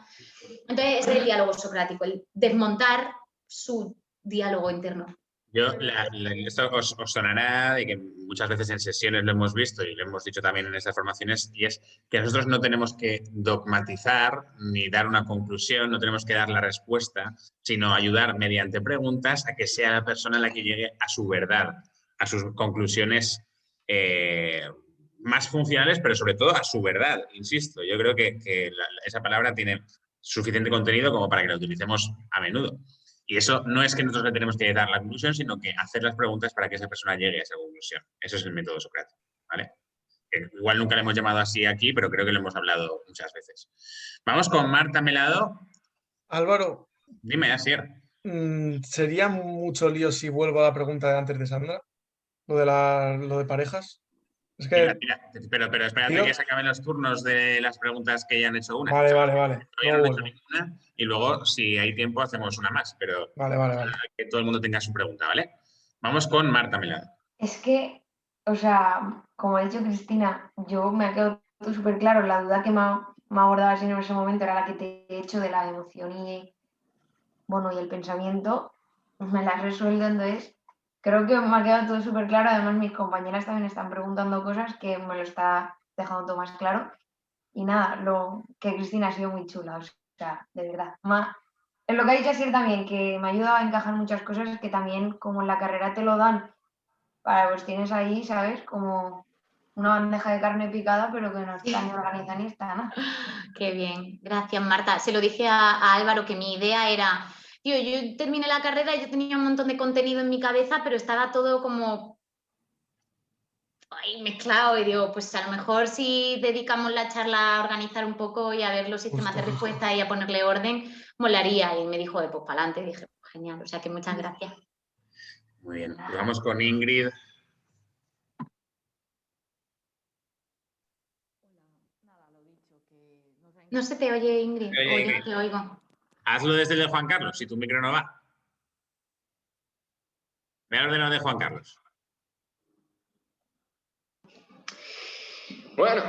Entonces ese es el diálogo socrático, el desmontar su diálogo interno. Esto os sonará de que muchas veces en sesiones lo hemos visto y lo hemos dicho también en estas formaciones, y es que nosotros no tenemos que dogmatizar ni dar una conclusión, no tenemos que dar la respuesta, sino ayudar mediante preguntas a que sea la persona la que llegue a su verdad, a sus conclusiones más funcionales, pero sobre todo a su verdad, insisto. Yo creo que esa palabra tiene suficiente contenido como para que la utilicemos a menudo. Y eso no es que nosotros le tenemos que dar la conclusión, sino que hacer las preguntas para que esa persona llegue a esa conclusión. Eso es el método socrático, ¿vale? Igual nunca le hemos llamado así aquí, pero creo que lo hemos hablado muchas veces. Vamos con Marta Melado. Álvaro, Dime, Asier. ¿sería mucho lío si vuelvo a la pregunta de antes de Sandra? Lo de parejas. Es que, Pero espérate tío, que se acaben los turnos de las preguntas que ya han hecho una. vale. Todavía No no han hecho vuelvo. ninguna y luego, si hay tiempo, hacemos una más. Pero Vale. que todo el mundo tenga su pregunta, ¿vale? Vamos con Marta Melado. Es que, o sea, como ha dicho Cristina, yo me ha quedado todo súper claro. La duda que me ha abordado así en ese momento era la que te he hecho de la emoción y, bueno, y el pensamiento. Me la has resuelto, entonces creo que me ha quedado todo súper claro. Además, mis compañeras también están preguntando cosas que me lo está dejando todo más claro. Y nada, lo que Cristina ha sido muy chula, o sea, de verdad. Es lo que ha dicho Asier también, que me ayuda a encajar muchas cosas que también, como en la carrera te lo dan, pues tienes ahí, ¿sabes? Como una bandeja de carne picada, pero que no está ni organizada ni está nada. Qué bien, gracias Marta. Se lo dije a Álvaro que mi idea era, tío, yo terminé la carrera y yo tenía un montón de contenido en mi cabeza, pero estaba todo como ahí mezclado y digo, pues a lo mejor si dedicamos la charla a organizar un poco y a ver los sistemas de respuesta y a ponerle orden, molaría. Y me dijo, pues para adelante. Dije, pues, genial, o sea que muchas gracias. Muy bien, pues vamos con Ingrid. No se te oye, Ingrid, Oye, o yo Ingrid. no te oigo. Hazlo desde el de Juan Carlos, si tu micro no va. Ve al ordenador de Juan Carlos. Bueno,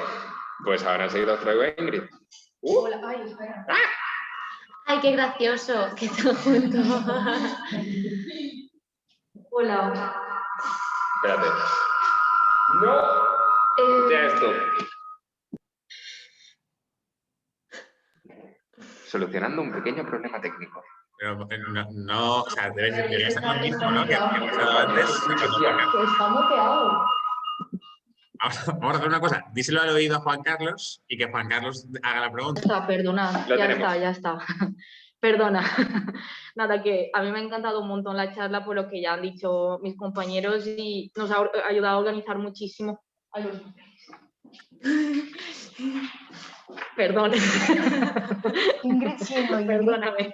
pues ahora enseguida os traigo a Ingrid. Hola, ay, espera. Ay, qué gracioso que están juntos. Hola. Espérate. No. Ya esto. Solucionando un pequeño problema técnico. Pero no, o sea, debería estar lo mismo, ¿no? Que ha pasado antes. Que está moteado. Vamos a hacer una cosa. Díselo al oído a Juan Carlos y que Juan Carlos haga la pregunta. Está, perdona, Lo tenemos. ya está. Perdona. Nada, que a mí me ha encantado un montón la charla por lo que ya han dicho mis compañeros y nos ha ayudado a organizar muchísimo. Perdón. Ingrid siendo Ingrid. Perdóname.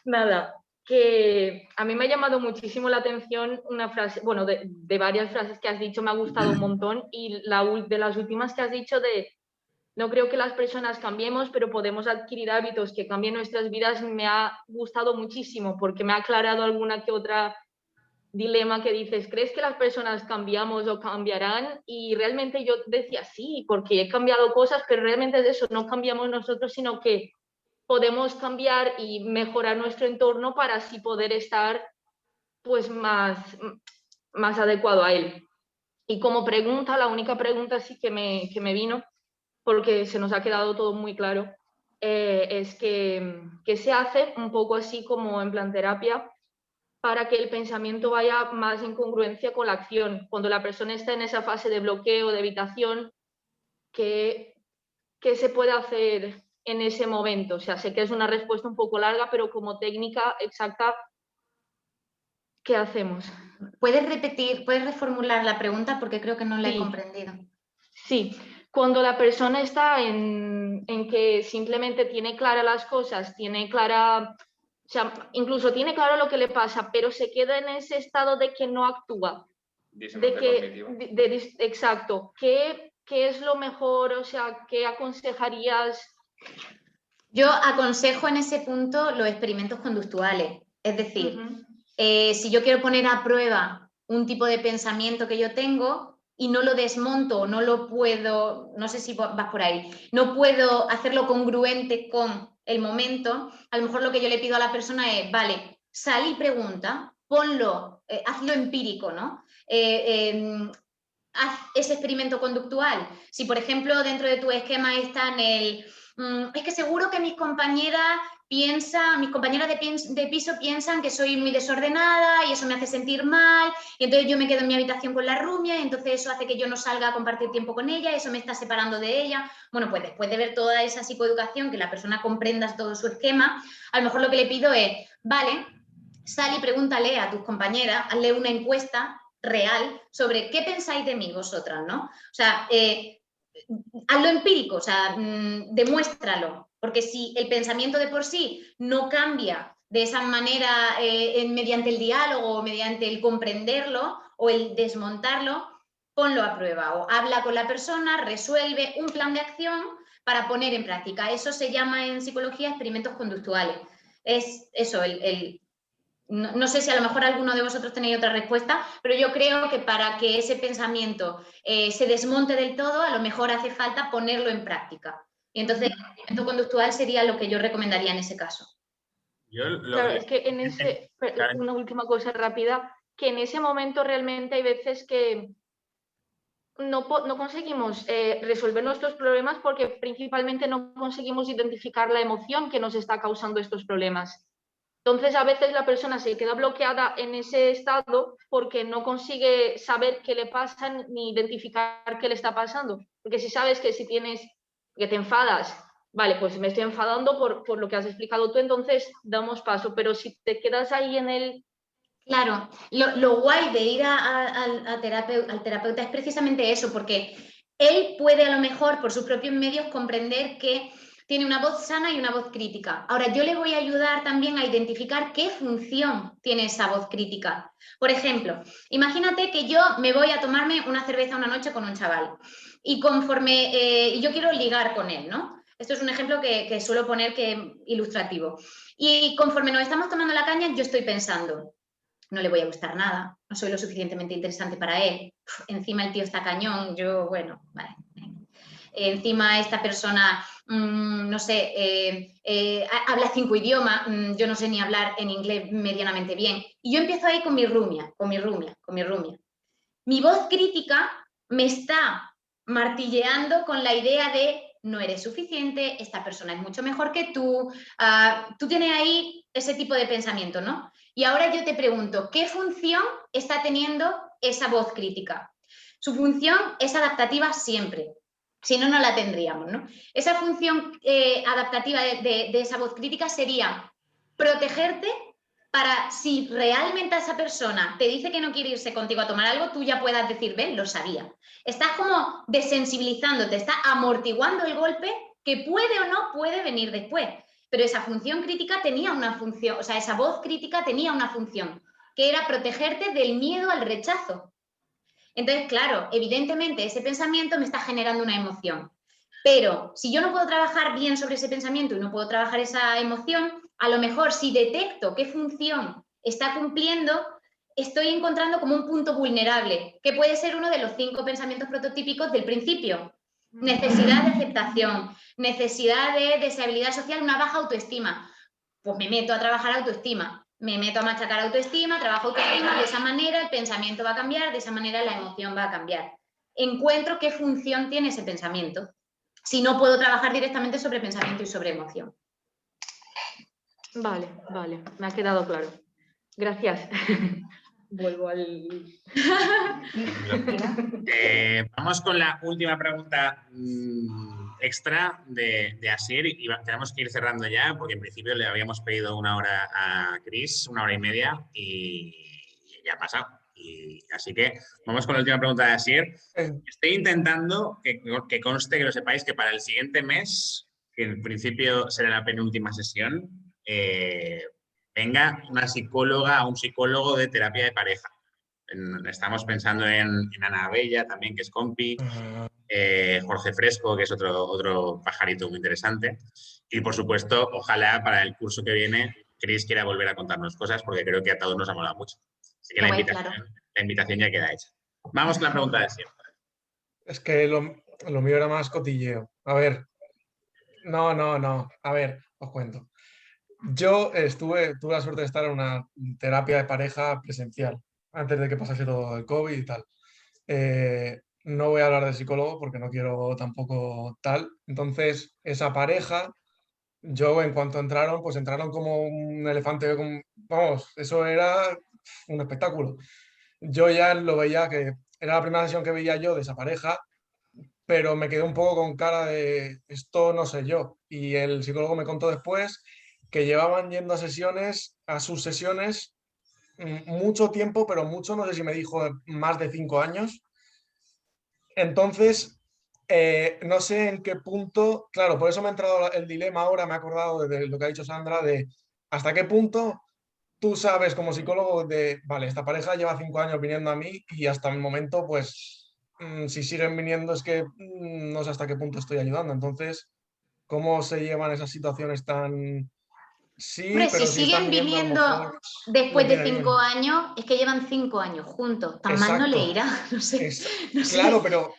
Nada, que a mí me ha llamado muchísimo la atención una frase, bueno, de varias frases que has dicho, me ha gustado un montón, y de las últimas que has dicho de no creo que las personas cambiemos, pero podemos adquirir hábitos que cambien nuestras vidas, me ha gustado muchísimo porque me ha aclarado alguna que otra dilema que dices, ¿crees que las personas cambiamos o cambiarán? Y realmente yo decía sí, porque he cambiado cosas, pero realmente es eso, no cambiamos nosotros, sino que podemos cambiar y mejorar nuestro entorno para así poder estar pues más adecuado a él. Y como pregunta, la única pregunta sí que me vino, porque se nos ha quedado todo muy claro, es que se hace un poco así como en plan terapia, para que el pensamiento vaya más en congruencia con la acción. Cuando la persona está en esa fase de bloqueo, de evitación, ¿qué se puede hacer en ese momento? O sea, sé que es una respuesta un poco larga, pero como técnica exacta, ¿qué hacemos? ¿Puedes repetir, puedes reformular la pregunta? Porque creo que no la he Sí. comprendido. Sí, cuando la persona está en que simplemente tiene claras las cosas, tiene clara, o sea, incluso tiene claro lo que le pasa, pero se queda en ese estado de que no actúa. Exacto. ¿Qué es lo mejor? O sea, ¿qué aconsejarías? Yo aconsejo en ese punto los experimentos conductuales. Es decir, si yo quiero poner a prueba un tipo de pensamiento que yo tengo y no lo desmonto, no lo puedo, no sé si vas por ahí, no puedo hacerlo congruente con el momento, a lo mejor lo que yo le pido a la persona es, vale, sal y pregunta, ponlo, hazlo empírico, ¿no? Haz ese experimento conductual. Si, por ejemplo, dentro de tu esquema está en el es que seguro que mis compañeras de piso piensan que soy muy desordenada y eso me hace sentir mal, y entonces yo me quedo en mi habitación con la rumia y entonces eso hace que yo no salga a compartir tiempo con ella, eso me está separando de ella. Bueno, pues después de ver toda esa psicoeducación, que la persona comprenda todo su esquema, a lo mejor lo que le pido es, vale, sal y pregúntale a tus compañeras, hazle una encuesta real sobre qué pensáis de mí vosotras, ¿no? O sea, hazlo empírico, o sea, demuéstralo, porque si el pensamiento de por sí no cambia de esa manera mediante el diálogo, mediante el comprenderlo o el desmontarlo, ponlo a prueba o habla con la persona, resuelve un plan de acción para poner en práctica. Eso se llama en psicología experimentos conductuales. Es eso, no sé si a lo mejor alguno de vosotros tenéis otra respuesta, pero yo creo que para que ese pensamiento se desmonte del todo, a lo mejor hace falta ponerlo en práctica. Y entonces el experimento conductual sería lo que yo recomendaría en ese caso. Claro, es que en ese, una última cosa rápida, que en ese momento realmente hay veces que no conseguimos resolver nuestros problemas porque principalmente no conseguimos identificar la emoción que nos está causando estos problemas. Entonces, a veces la persona se queda bloqueada en ese estado porque no consigue saber qué le pasa ni identificar qué le está pasando. Porque si sabes que que te enfadas, vale, pues me estoy enfadando por lo que has explicado tú, entonces damos paso. Pero si te quedas ahí en el... Claro, lo guay de ir al terapeuta es precisamente eso, porque él puede a lo mejor por sus propios medios comprender que tiene una voz sana y una voz crítica. Ahora, yo le voy a ayudar también a identificar qué función tiene esa voz crítica. Por ejemplo, imagínate que yo me voy a tomarme una cerveza una noche con un chaval y conforme yo quiero ligar con él, ¿no? Esto es un ejemplo que suelo poner que ilustrativo. Y conforme nos estamos tomando la caña, yo estoy pensando, no le voy a gustar nada, no soy lo suficientemente interesante para él, encima el tío está cañón, yo, bueno, vale. Encima esta persona, no sé, habla 5 idiomas, yo no sé ni hablar en inglés medianamente bien. Y yo empiezo ahí con mi rumia. Mi voz crítica me está martilleando con la idea de no eres suficiente, esta persona es mucho mejor que tú, tú tienes ahí ese tipo de pensamiento, ¿no? Y ahora yo te pregunto, ¿qué función está teniendo esa voz crítica? Su función es adaptativa siempre. Si no, no la tendríamos, ¿no? Esa función adaptativa de esa voz crítica sería protegerte para si realmente a esa persona te dice que no quiere irse contigo a tomar algo, tú ya puedas decir, ven, lo sabía. Estás como desensibilizándote, estás amortiguando el golpe que puede o no puede venir después. Pero esa función crítica tenía una función, o sea, esa voz crítica tenía una función, que era protegerte del miedo al rechazo. Entonces, claro, evidentemente ese pensamiento me está generando una emoción. Pero si yo no puedo trabajar bien sobre ese pensamiento y no puedo trabajar esa emoción, a lo mejor si detecto qué función está cumpliendo, estoy encontrando como un punto vulnerable, que puede ser uno de los 5 pensamientos prototípicos del principio. Necesidad de aceptación, necesidad de deseabilidad social, una baja autoestima. Pues me meto a trabajar autoestima. Me meto a machacar autoestima, trabajo autoestima, de esa manera el pensamiento va a cambiar, de esa manera la emoción va a cambiar. Encuentro qué función tiene ese pensamiento, si no puedo trabajar directamente sobre pensamiento y sobre emoción. Vale, me ha quedado claro. Gracias. Vuelvo al... Vamos con la última pregunta extra de Asier y tenemos que ir cerrando ya porque en principio le habíamos pedido 1 hora a Chris, 1 hora y media y ya ha pasado. Así que vamos con la última pregunta de Asier. Estoy intentando que conste, que lo sepáis, que para el siguiente mes, que en principio será la penúltima sesión, venga una psicóloga o un psicólogo de terapia de pareja. Estamos pensando en Ana Bella también, que es compi, Jorge Fresco, que es otro pajarito muy interesante. Y, por supuesto, ojalá para el curso que viene Chris quiera volver a contarnos cosas, porque creo que a todos nos ha molado mucho. Así que la invitación ya queda hecha. Vamos con la pregunta de siempre. Es que lo mío era más cotilleo. A ver. No. A ver, os cuento. Yo tuve la suerte de estar en una terapia de pareja presencial antes de que pasase todo el COVID y tal. No voy a hablar de psicólogo porque no quiero tampoco tal. Entonces, esa pareja, yo en cuanto entraron, pues entraron como un elefante. Vamos, eso era un espectáculo. Yo ya lo veía que era la primera sesión que veía yo de esa pareja, pero me quedé un poco con cara de esto no sé yo. Y el psicólogo me contó después que llevaban yendo a sus sesiones mucho tiempo, pero mucho, no sé si me dijo más de 5 años. Entonces, no sé en qué punto, claro, por eso me ha entrado el dilema ahora, me he acordado de lo que ha dicho Sandra, de hasta qué punto tú sabes como psicólogo de, vale, esta pareja lleva 5 años viniendo a mí y hasta el momento, pues, si siguen viniendo es que no sé hasta qué punto estoy ayudando. Entonces, ¿cómo se llevan esas situaciones tan... Sí, Hombre, pero si si están siguen viniendo a lo viniendo mejor después no de viene 5 bien. años, es que llevan 5 años juntos. Tan mal no le Exacto. irá, no sé. Claro, pero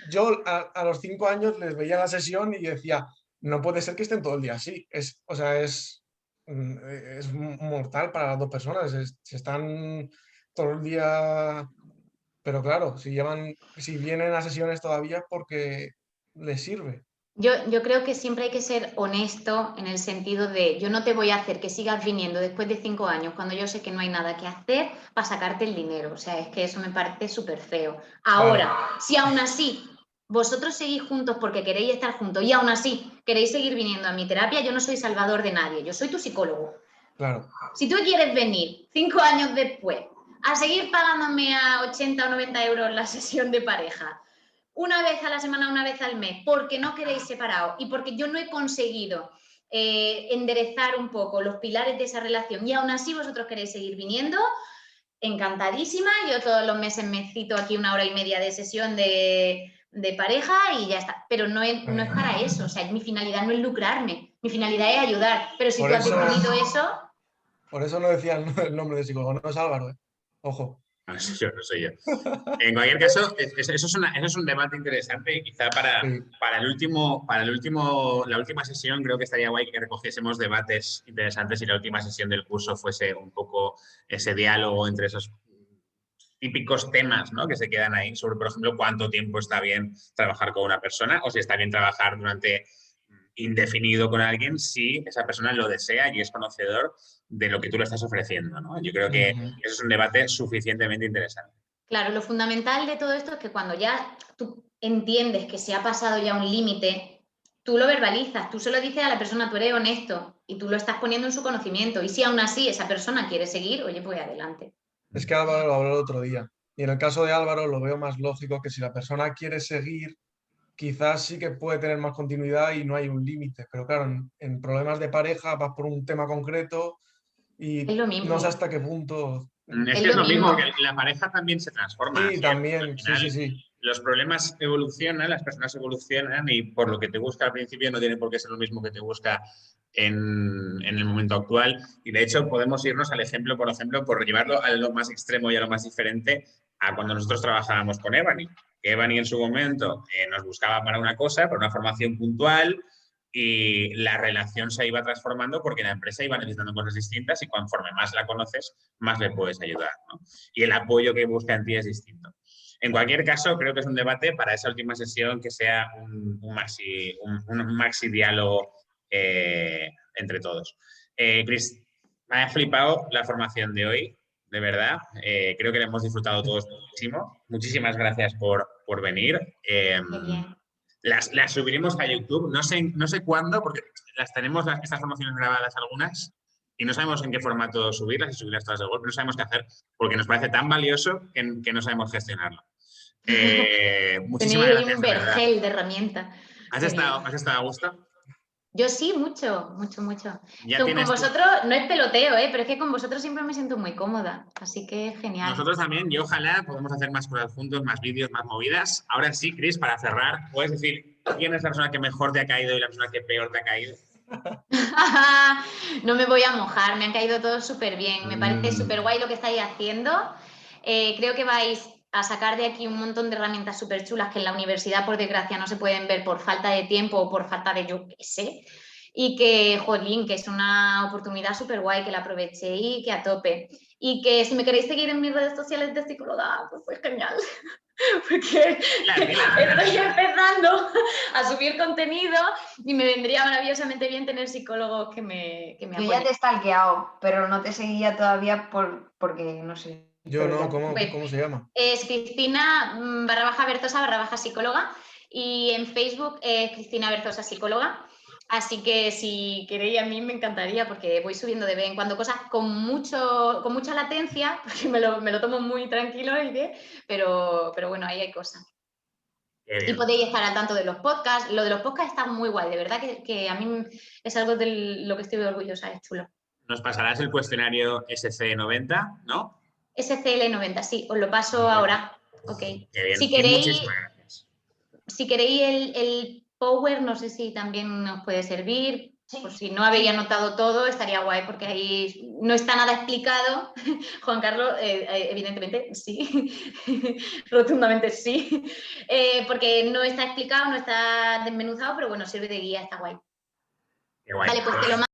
yo a los 5 años les veía la sesión y decía, no puede ser que estén todo el día así. O sea, es mortal para las dos personas. Se están todo el día. Pero claro, si vienen a sesiones todavía es porque les sirve. Yo creo que siempre hay que ser honesto en el sentido de yo no te voy a hacer que sigas viniendo después de 5 años cuando yo sé que no hay nada que hacer para sacarte el dinero. O sea, es que eso me parece súper feo. Ahora, si aún así vosotros seguís juntos porque queréis estar juntos y aún así queréis seguir viniendo a mi terapia, yo no soy salvador de nadie, yo soy tu psicólogo. Claro. Si tú quieres venir 5 años después a seguir pagándome a 80 o 90 euros la sesión de pareja, una vez a la semana, una vez al mes, porque no queréis separados y porque yo no he conseguido enderezar un poco los pilares de esa relación y aún así vosotros queréis seguir viniendo, encantadísima. Yo todos los meses me cito aquí 1 hora y media de sesión de pareja y ya está. Pero no es para eso. O sea, mi finalidad no es lucrarme, mi finalidad es ayudar. Pero si tú has decidido eso... Por eso no decía el nombre de psicólogo, no es Álvaro, ¿eh? Ojo. No soy yo. En cualquier caso, eso es un debate interesante y quizá para la última sesión creo que estaría guay que recogiésemos debates interesantes y la última sesión del curso fuese un poco ese diálogo entre esos típicos temas, ¿no?, que se quedan ahí sobre, por ejemplo, cuánto tiempo está bien trabajar con una persona o si está bien trabajar durante indefinido con alguien si esa persona lo desea y es conocedor de lo que tú le estás ofreciendo, ¿no? Yo creo que eso es un debate suficientemente interesante. Claro, lo fundamental de todo esto es que cuando ya tú entiendes que se ha pasado ya un límite, tú lo verbalizas, tú se lo dices a la persona, tú eres honesto y tú lo estás poniendo en su conocimiento. Y si aún así esa persona quiere seguir, oye, pues adelante. Es que Álvaro lo habló el otro día. Y en el caso de Álvaro lo veo más lógico que si la persona quiere seguir, quizás sí que puede tener más continuidad y no hay un límite. Pero claro, en problemas de pareja vas por un tema concreto y es lo mismo. No sé hasta qué punto... Es que es lo mismo, que la pareja también se transforma. Sí, también, sí. Los problemas evolucionan, las personas evolucionan y por lo que te busca al principio no tiene por qué ser lo mismo que te busca en el momento actual. Y de hecho podemos irnos al ejemplo, por ejemplo, por llevarlo a lo más extremo y a lo más diferente a cuando nosotros trabajábamos con Ebony. Ebony en su momento nos buscaba para una cosa, para una formación puntual, y la relación se iba transformando porque la empresa iba necesitando cosas distintas y conforme más la conoces, más le puedes ayudar, ¿no? Y el apoyo que busca en ti es distinto. En cualquier caso, creo que es un debate para esa última sesión que sea un maxi diálogo entre todos. Chris. Me ha flipado la formación de hoy, de verdad. Creo que la hemos disfrutado todos muchísimo. Muchísimas gracias por venir. Qué bien. Las subiremos a YouTube, no sé cuándo, porque tenemos estas formaciones grabadas algunas y no sabemos en qué formato subirlas y subirlas todas de golpe. No sabemos qué hacer porque nos parece tan valioso que no sabemos gestionarlo. Muchísimas Tenéis gracias, un de verdad. vergel de herramientas. ¿Has estado a gusto? Yo sí, mucho. Ya Con tienes vosotros, no es peloteo, pero es que con vosotros siempre me siento muy cómoda, así que es genial. Nosotros también, y ojalá podamos hacer más cosas juntos, más vídeos, más movidas. Ahora sí, Chris, para cerrar, ¿puedes decir quién es la persona que mejor te ha caído y la persona que peor te ha caído? No me voy a mojar, me han caído todos súper bien. Me parece súper guay lo que estáis haciendo. Creo que vais a sacar de aquí un montón de herramientas súper chulas que en la universidad, por desgracia, no se pueden ver por falta de tiempo o por falta de yo qué sé. Y que, jolín, que es una oportunidad súper guay, que la aprovechéis y que a tope. Y que si me queréis seguir en mis redes sociales de psicóloga, pues genial. Porque estoy empezando a subir contenido y me vendría maravillosamente bien tener psicólogos que me Yo apoyen. ya te he stalkeado, pero no te seguía todavía porque no sé. Yo no, ¿cómo se llama? Es Cristina _Berzosa _psicóloga y en Facebook es Cristina Berzosa psicóloga. Así que si queréis, a mí me encantaría porque voy subiendo de vez en cuando cosas con mucha latencia, porque me lo tomo muy tranquilo, pero bueno, ahí hay cosas. Y podéis estar al tanto de los podcasts. Lo de los podcasts está muy guay, de verdad que a mí es algo de lo que estoy orgullosa, es chulo. Nos pasarás el cuestionario SC90, ¿no? SCL90, sí, os lo paso ahora. Ok. Qué bien. Si Y queréis, muchísimas gracias. si queréis el Power, no sé si también os puede servir. Sí. Por si no habéis anotado todo, estaría guay porque ahí no está nada explicado. Juan Carlos, evidentemente sí, rotundamente sí, porque no está explicado, no está desmenuzado, pero bueno, sirve de guía, está guay. Qué guay. Vale, pues te lo